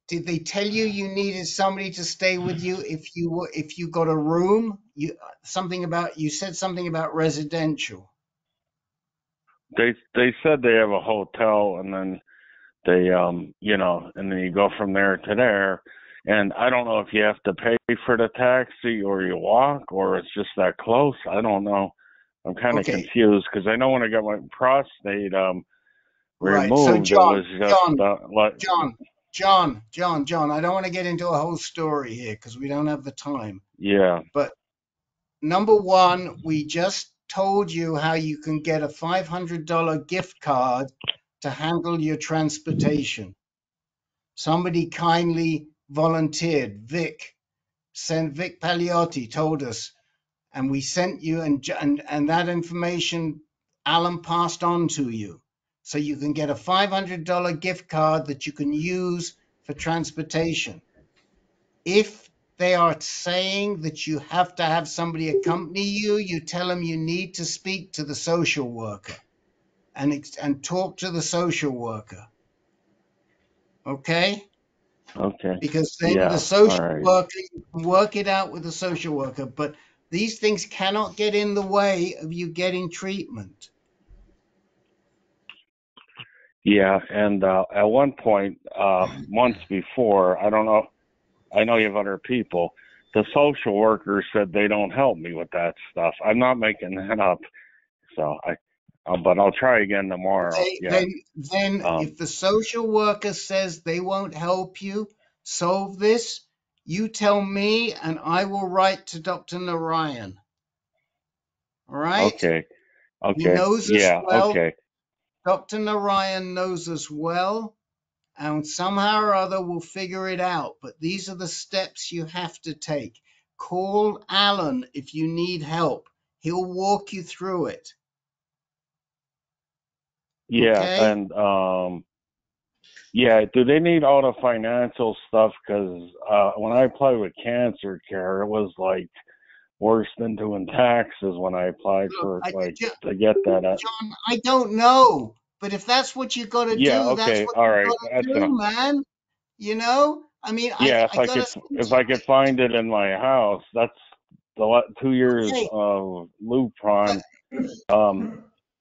did they tell you you needed somebody to stay with you if you got a room? You said something about residential. They said they have a hotel and then they and then you go from there to there. And I don't know if you have to pay for the taxi or you walk or it's just that close. I don't know. I'm kind of Okay. confused because I know when I got my prostate Right. So removed, it was just John, I don't want to get into a whole story here because we don't have the time. yeah. But number one, we just told you how you can get a $500 gift card to handle your transportation. Somebody kindly volunteered. Vic Pagliotti told us, and we sent you, and that information Alan passed on to you. So you can get a $500 gift card that you can use for transportation. If they are saying that you have to have somebody accompany you, you tell them you need to speak to the social worker and talk to the social worker. Okay? Okay. Because then Yeah. the social All right. worker, you can work it out with the social worker. But these things cannot get in the way of you getting treatment. Yeah. And at one point, months before, I don't know. I know you have other people. The social workers said they don't help me with that stuff. I'm not making that up. So but I'll try again tomorrow. Yeah. Then if the social worker says they won't help you solve this, you tell me and I will write to Dr. Narayan. All right? Okay. He Okay. knows us Yeah. well. Okay. Dr. Narayan knows us well, and somehow or other we'll figure it out. But these are the steps you have to take. Call Alan if you need help. He'll walk you through it. Yeah. Okay? And Yeah, do they need all the financial stuff? Because when I applied with Cancer Care, it was like worse than doing taxes when I applied Look, for to get that. John, I don't know, but if that's what you got to Yeah, do, that's okay, what all you right, got to that's enough. do, man. You know, I mean, Yeah, I gotta if I could find it in my house, that's the 2 years okay, of but Lupron.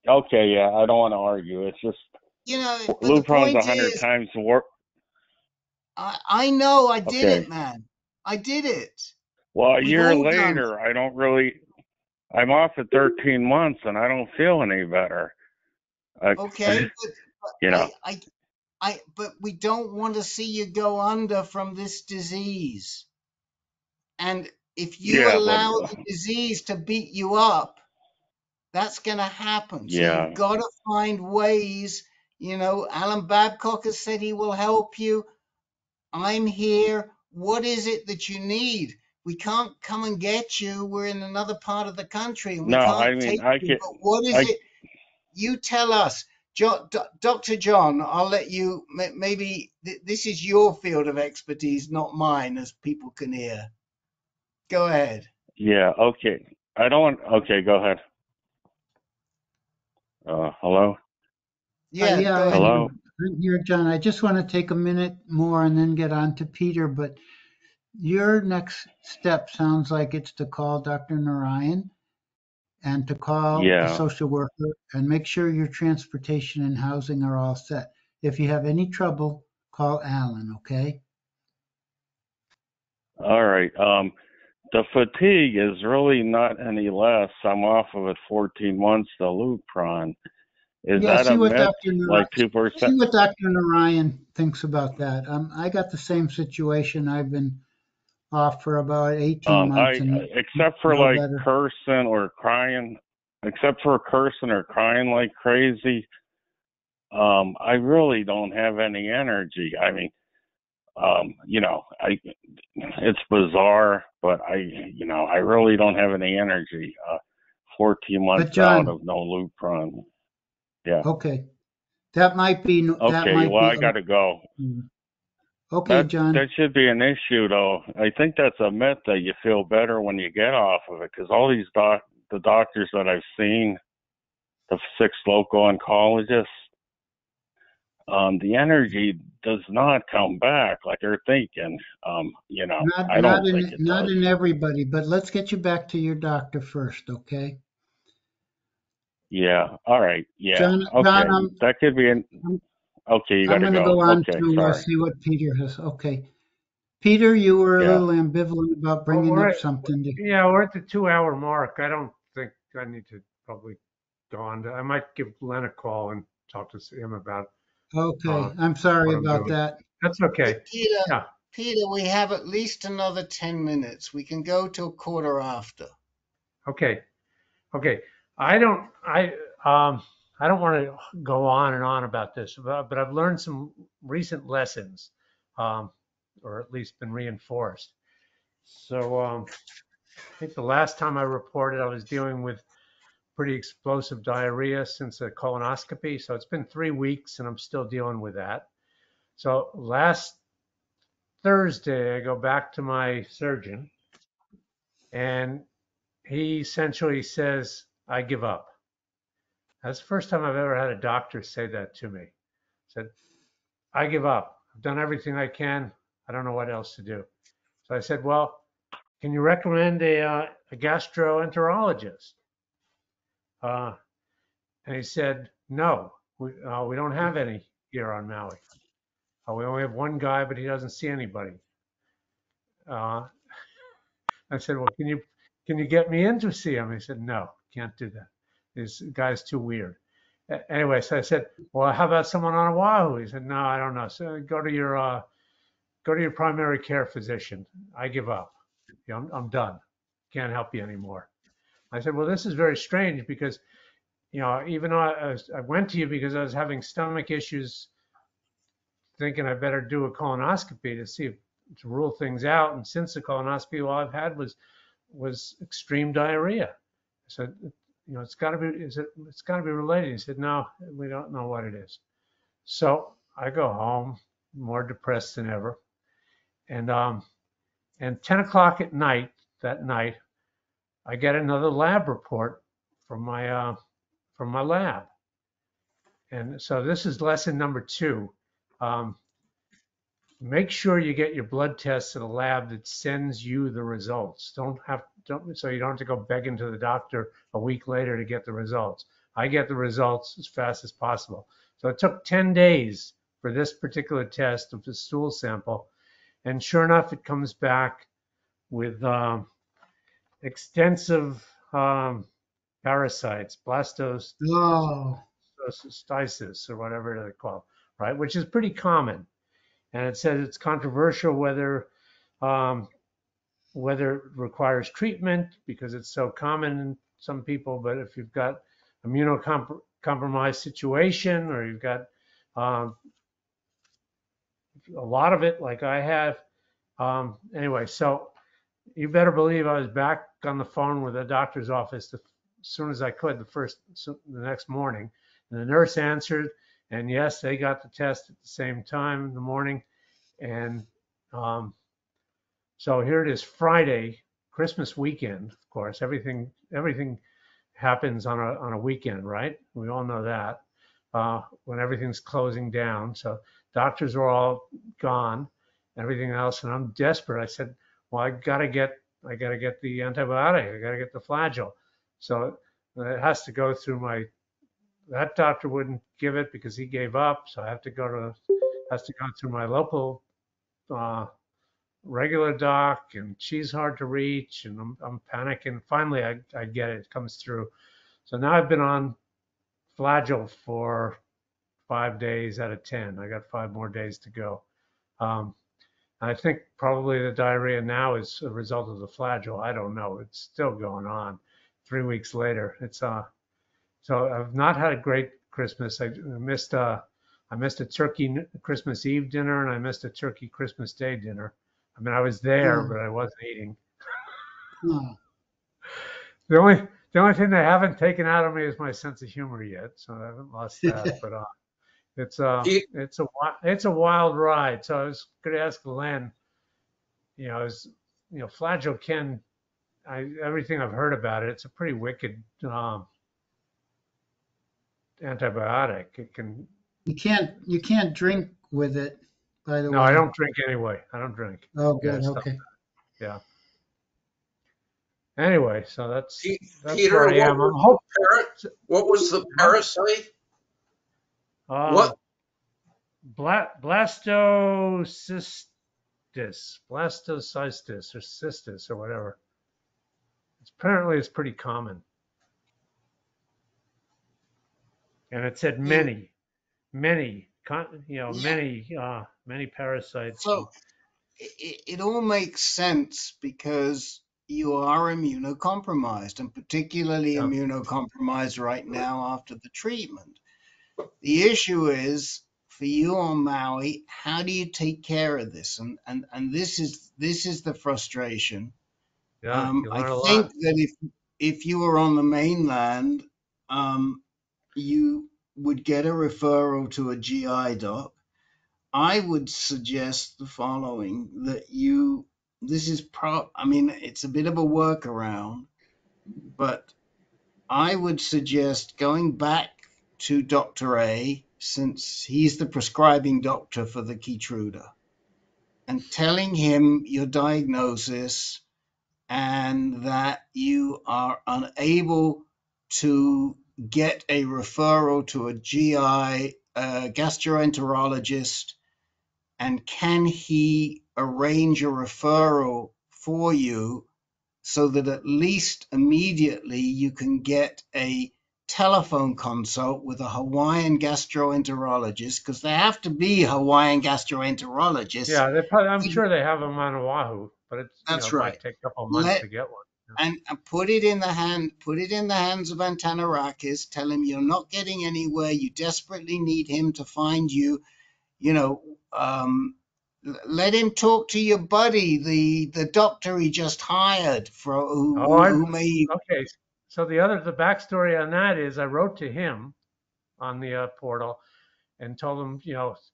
Okay, yeah, I don't want to argue. It's just but the Lupron's point 100 is, times worse. I know I did Okay. it, man. I did it. Well, a We've year all done later, I'm off at 13 months and I don't feel any better. it. Okay, You know, but we don't want to see you go under from this disease. And if you yeah, but allow the disease to beat you up, that's going to happen. So yeah, you've got to find ways. Alan Babcock has said he will help you. I'm here. What is it that you need? We can't come and get you. We're in another part of the country and we no, I can't mean, take you. But what is I, it? You tell us. Dr. John, I'll let you, maybe this is your field of expertise, not mine, as people can hear. Go ahead. yeah, okay. Okay, go ahead. Hello? Yeah, Yeah, go ahead. Hello? I'm here, John. I just want to take a minute more and then get on to Peter, but your next step sounds like it's to call Dr. Narayan and to call the Yeah. social worker and make sure your transportation and housing are all set. If you have any trouble, call Alan, okay? All right. The fatigue is really not any less. I'm off of it 14 months, the Lupron. Is Yeah, that see a what myth? Dr. Like Narayan, 2%? see what Dr. Narayan thinks about that. I got the same situation. I've been off for about 18 months and Except for no like better. cursing or crying, like crazy, I really don't have any energy. I mean, it's bizarre, but I really don't have any energy. 14 But months out John, of no Lupron. Yeah. okay, that might be Okay. Well, I got to go. okay, John. That should be an issue, though. I think that's a myth that you feel better when you get off of it, because all these the doctors that I've seen, the 6 local oncologists, the energy does not come back like they're thinking. I don't think it Not does. in everybody, but let's get you back to your doctor first, okay? Yeah. All right. Yeah. John, Okay. That could be okay. You got I'm to going to go. go on Okay. to Sorry. see what Peter has. Okay. Peter, you were a Yeah. little ambivalent about Well, bringing up something. we're at the 2 hour mark. I don't think I need to probably go on to, I might give Len a call and talk to him about Okay, I'm sorry what I'm about doing. that. That's okay. Peter, Yeah. Peter, we have at least another 10 minutes. We can go till quarter after. Okay. Okay. I don't want to go on and on about this, but I've learned some recent lessons, or at least been reinforced. So I think the last time I reported, I was dealing with pretty explosive diarrhea since a colonoscopy. So it's been 3 weeks and I'm still dealing with that. So last Thursday, I go back to my surgeon and he essentially says, I give up. That's the first time I've ever had a doctor say that to me. Said, I give up. I've done everything I can. I don't know what else to do. So I said, well, can you recommend a gastroenterologist? And he said, no, we don't have any here on Maui. We only have one guy, but he doesn't see anybody. I said, well, can you get me in to see him? He said, no, can't do that. This guy's too weird. Anyway, so I said, well, how about someone on Oahu? He said, no, I don't know. So go to your primary care physician. I give up. I'm done. Can't help you anymore. I said, well, this is very strange because, even though I went to you because I was having stomach issues, thinking I better do a colonoscopy to rule things out. And since the colonoscopy, all I've had was extreme diarrhea. I said, it's got to be related. He said, no, we don't know what it is. So I go home more depressed than ever. And 10 o'clock at night, that night, I get another lab report from my lab. And so this is lesson number 2. Make sure you get your blood tests at a lab that sends you the results. So you don't have to go begging to the doctor a week later to get the results. I get the results as fast as possible. So it took 10 days for this particular test of the stool sample. And sure enough, it comes back with extensive parasites, Oh, blastocystitis or whatever they call it, right? Which is pretty common. And it says it's controversial whether it requires treatment because it's so common in some people. But if you've got immunocompromised situation or you've got a lot of it, like I have, anyway, so you better believe I was back on the phone with the doctor's office as soon as I could the next morning. And the nurse answered, and yes, they got the test at the same time in the morning. And so here it is, Friday, Christmas weekend. Of course, everything happens on a weekend, right? We all know that when everything's closing down. So doctors are all gone, everything else, and I'm desperate. I said, well, I gotta get the antibiotic. I gotta get the flagyl. So it has to go through that doctor wouldn't give it because he gave up. So I have to go through my local regular doc, and she's hard to reach, and I'm panicking. Finally, I get it. It comes through. So now I've been on flagyl for 5 days out of 10. I got 5 more days to go. I think probably the diarrhea now is a result of the flagyl. I don't know. It's still going on 3 weeks later. So I've not had a great Christmas. I missed a turkey Christmas Eve dinner, and I missed a turkey Christmas Day dinner. I mean, I was there, but I wasn't eating. The only thing they haven't taken out of me is my sense of humor yet, so I haven't lost that. But it's a wild ride. So I was going to ask Len, flagyl everything I've heard about it, it's a pretty wicked antibiotic. It can. you can't drink with it, by the way. No, I don't drink anyway. I don't drink. Oh, good. Okay. Yeah. Anyway, so that's Peter, where I am. what was the parasite? What? Blastocystis or cystis or whatever. Apparently, it's pretty common. And it said many parasites. So it all makes sense because you are immunocompromised, and particularly immunocompromised right now after the treatment. The issue is for you on Maui, how do you take care of this? And this is the frustration. Yeah, I think that if you were on the mainland, you would get a referral to a GI doc. I would suggest the following, that it's a bit of a workaround, but I would suggest going back to Dr. A, since he's the prescribing doctor for the Keytruda, and telling him your diagnosis and that you are unable to get a referral to a GI, gastroenterologist, and can he arrange a referral for you so that at least immediately you can get a telephone consult with a Hawaiian gastroenterologist, because they have to be Hawaiian gastroenterologists. Yeah, I'm sure they have them on Oahu, but it might take a couple of months to get one. And put it in the hands of Antanakis. Tell him you're not getting anywhere. You desperately need him to find you. Let him talk to your buddy, the doctor he just hired Okay, so the backstory on that is I wrote to him on the portal, and told him,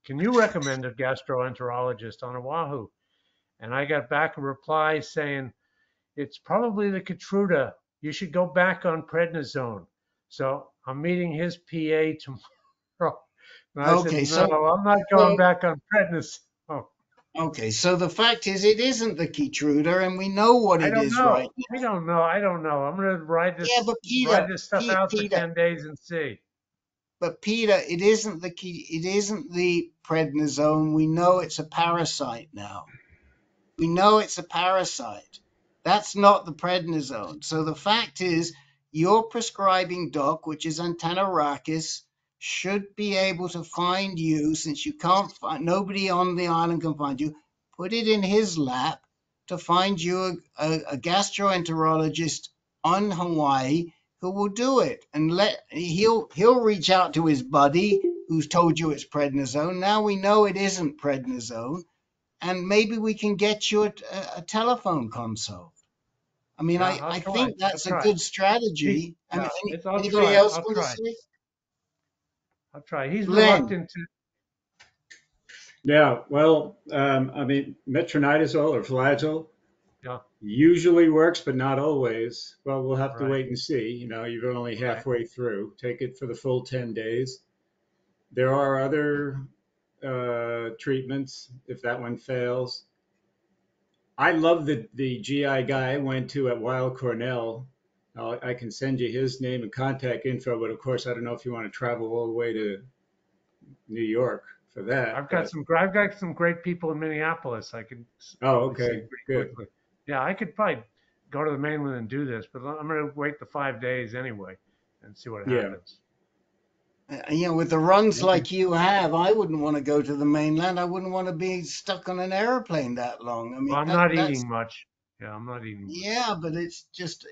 can you recommend a gastroenterologist on Oahu? And I got back a reply saying, it's probably the Keytruda. You should go back on prednisone. So I'm meeting his PA tomorrow. And I said, Okay, no, so I'm not going so back on prednisone. okay, so the fact is, it isn't the Keytruda, and we know what I it don't is know. right I now. don't know. I don't know. I'm gonna Yeah, but ride Peter, this stuff out for Peter, 10 days and see. but Peter, it isn't the key. It isn't the prednisone. We know it's a parasite now. We know it's a parasite. That's not the prednisone. So the fact is, your prescribing doc, which is Antanerakis, should be able to find you, since you can't find, nobody on the island can find you, put it in his lap to find you a gastroenterologist on Hawaii who will do it. And he'll reach out to his buddy who's told you it's prednisone. Now we know it isn't prednisone, and maybe we can get you a telephone consult. I mean, Yeah, I I'll try. think I'll that's a try. good strategy. I mean, Yeah, I'll anybody try. else I'll want to try. say? I'll try. He's Len, reluctant to. Yeah, well, I mean, metronidazole or flagyl Yeah, usually works, but not always. Well, we'll have to right, wait and see. You're only right. halfway through. Take it for the full 10 days. There are other treatments if that one fails. I love the GI guy I went to at Weill Cornell. I can send you his name and contact info, but of course, I don't know if you want to travel all the way to New York for that. I've got some great people in Minneapolis. I could Oh, probably see okay, pretty good. quickly. Yeah, I could probably go to the mainland and do this, but I'm gonna wait the 5 days anyway and see what Yeah. happens. with the runs Okay. like you have, I wouldn't want to go to the mainland. I wouldn't want to be stuck on an airplane that long. I Well, mean, I'm not that's eating much. Yeah, I'm not eating much. yeah, but it's just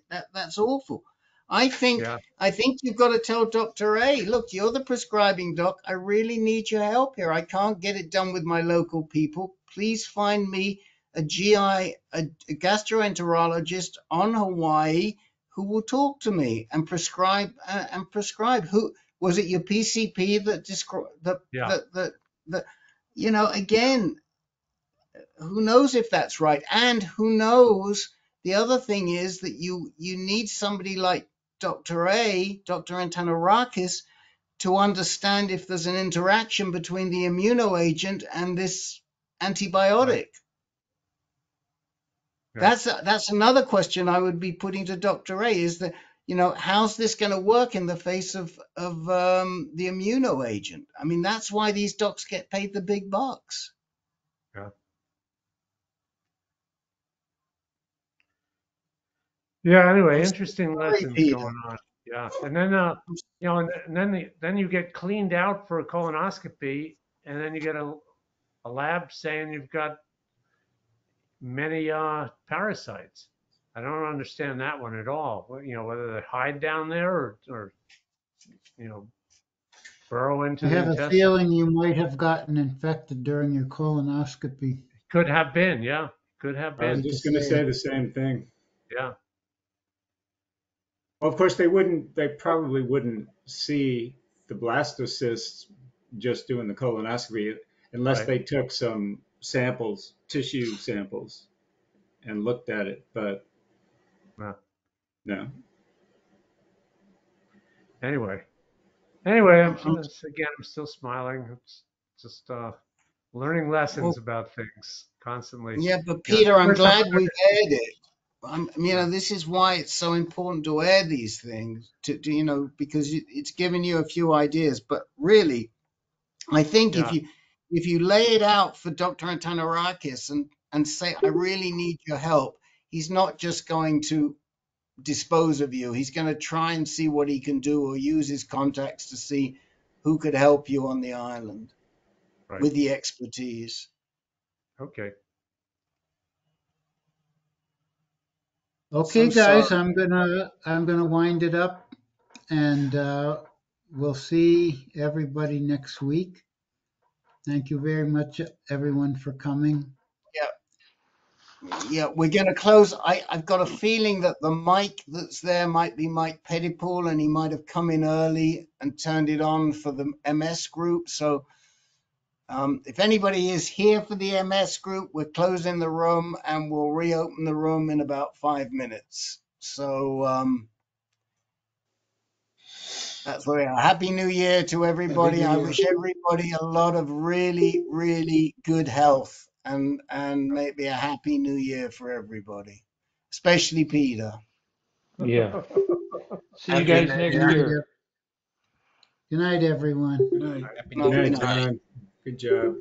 that's awful. I think Yeah, I think you've got to tell Dr. A, look, you're the prescribing doc. I really need your help here. I can't get it done with my local people. Please find me a GI, a gastroenterologist on Hawaii who will talk to me and prescribe Who was it? Your PCP that described yeah, the again, who knows if that's right, and who knows, the other thing is that you need somebody like Dr. Antanerakis, to understand if there's an interaction between the immunoagent and this right. antibiotic. Yeah, That's another question I would be putting to Dr. A, is that, how's this going to work in the face of the immunoagent? I mean, that's why these docs get paid the big bucks. yeah. Yeah, anyway, I'm so interesting sorry, lessons Peter. going on. Yeah. And then and then you get cleaned out for a colonoscopy, and then you get a lab saying you've got many parasites. I don't understand that one at all. Whether they hide down there or you know burrow into I the have a intestine. feeling you might have gotten infected during your colonoscopy. Could have been, yeah. Could have I was been. Hate to just going to say say it. the same thing. Yeah. Well, of course, they probably wouldn't see the blastocysts just doing the colonoscopy unless Right. they took some samples, tissue samples, and looked at it. But Yeah. no. Anyway, I'm, I'm I'm still smiling. It's just learning lessons well, about things constantly. yeah, but It's Peter, the I'm first time glad I we've ever. aired it. Yeah. This is why it's so important to air these things, because it's given you a few ideas. But really, I think Yeah. if you lay it out for Dr. Antanerakis and say, I really need your help, he's not just going to dispose of you. He's going to try and see what he can do, or use his contacts to see who could help you on the island Right. with the expertise. Okay. Okay, So guys, sorry. I'm gonna wind it up, and we'll see everybody next week. Thank you very much, everyone, for coming. Yeah. Yeah, we're going to close. I've got a feeling that the mic that's there might be Mike Pettipool, and he might have come in early and turned it on for the MS group. So if anybody is here for the MS group, we're closing the room and we'll reopen the room in about 5 minutes. So that's where we are. Happy New Year to Happy everybody. New I Year. wish everybody a lot of really, really good health and maybe a happy New Year for everybody, especially Peter. Yeah. See you Happy guys New Good next night, Year. year. Good night, everyone. Good night. Good night. Good night, Night. John. Good job.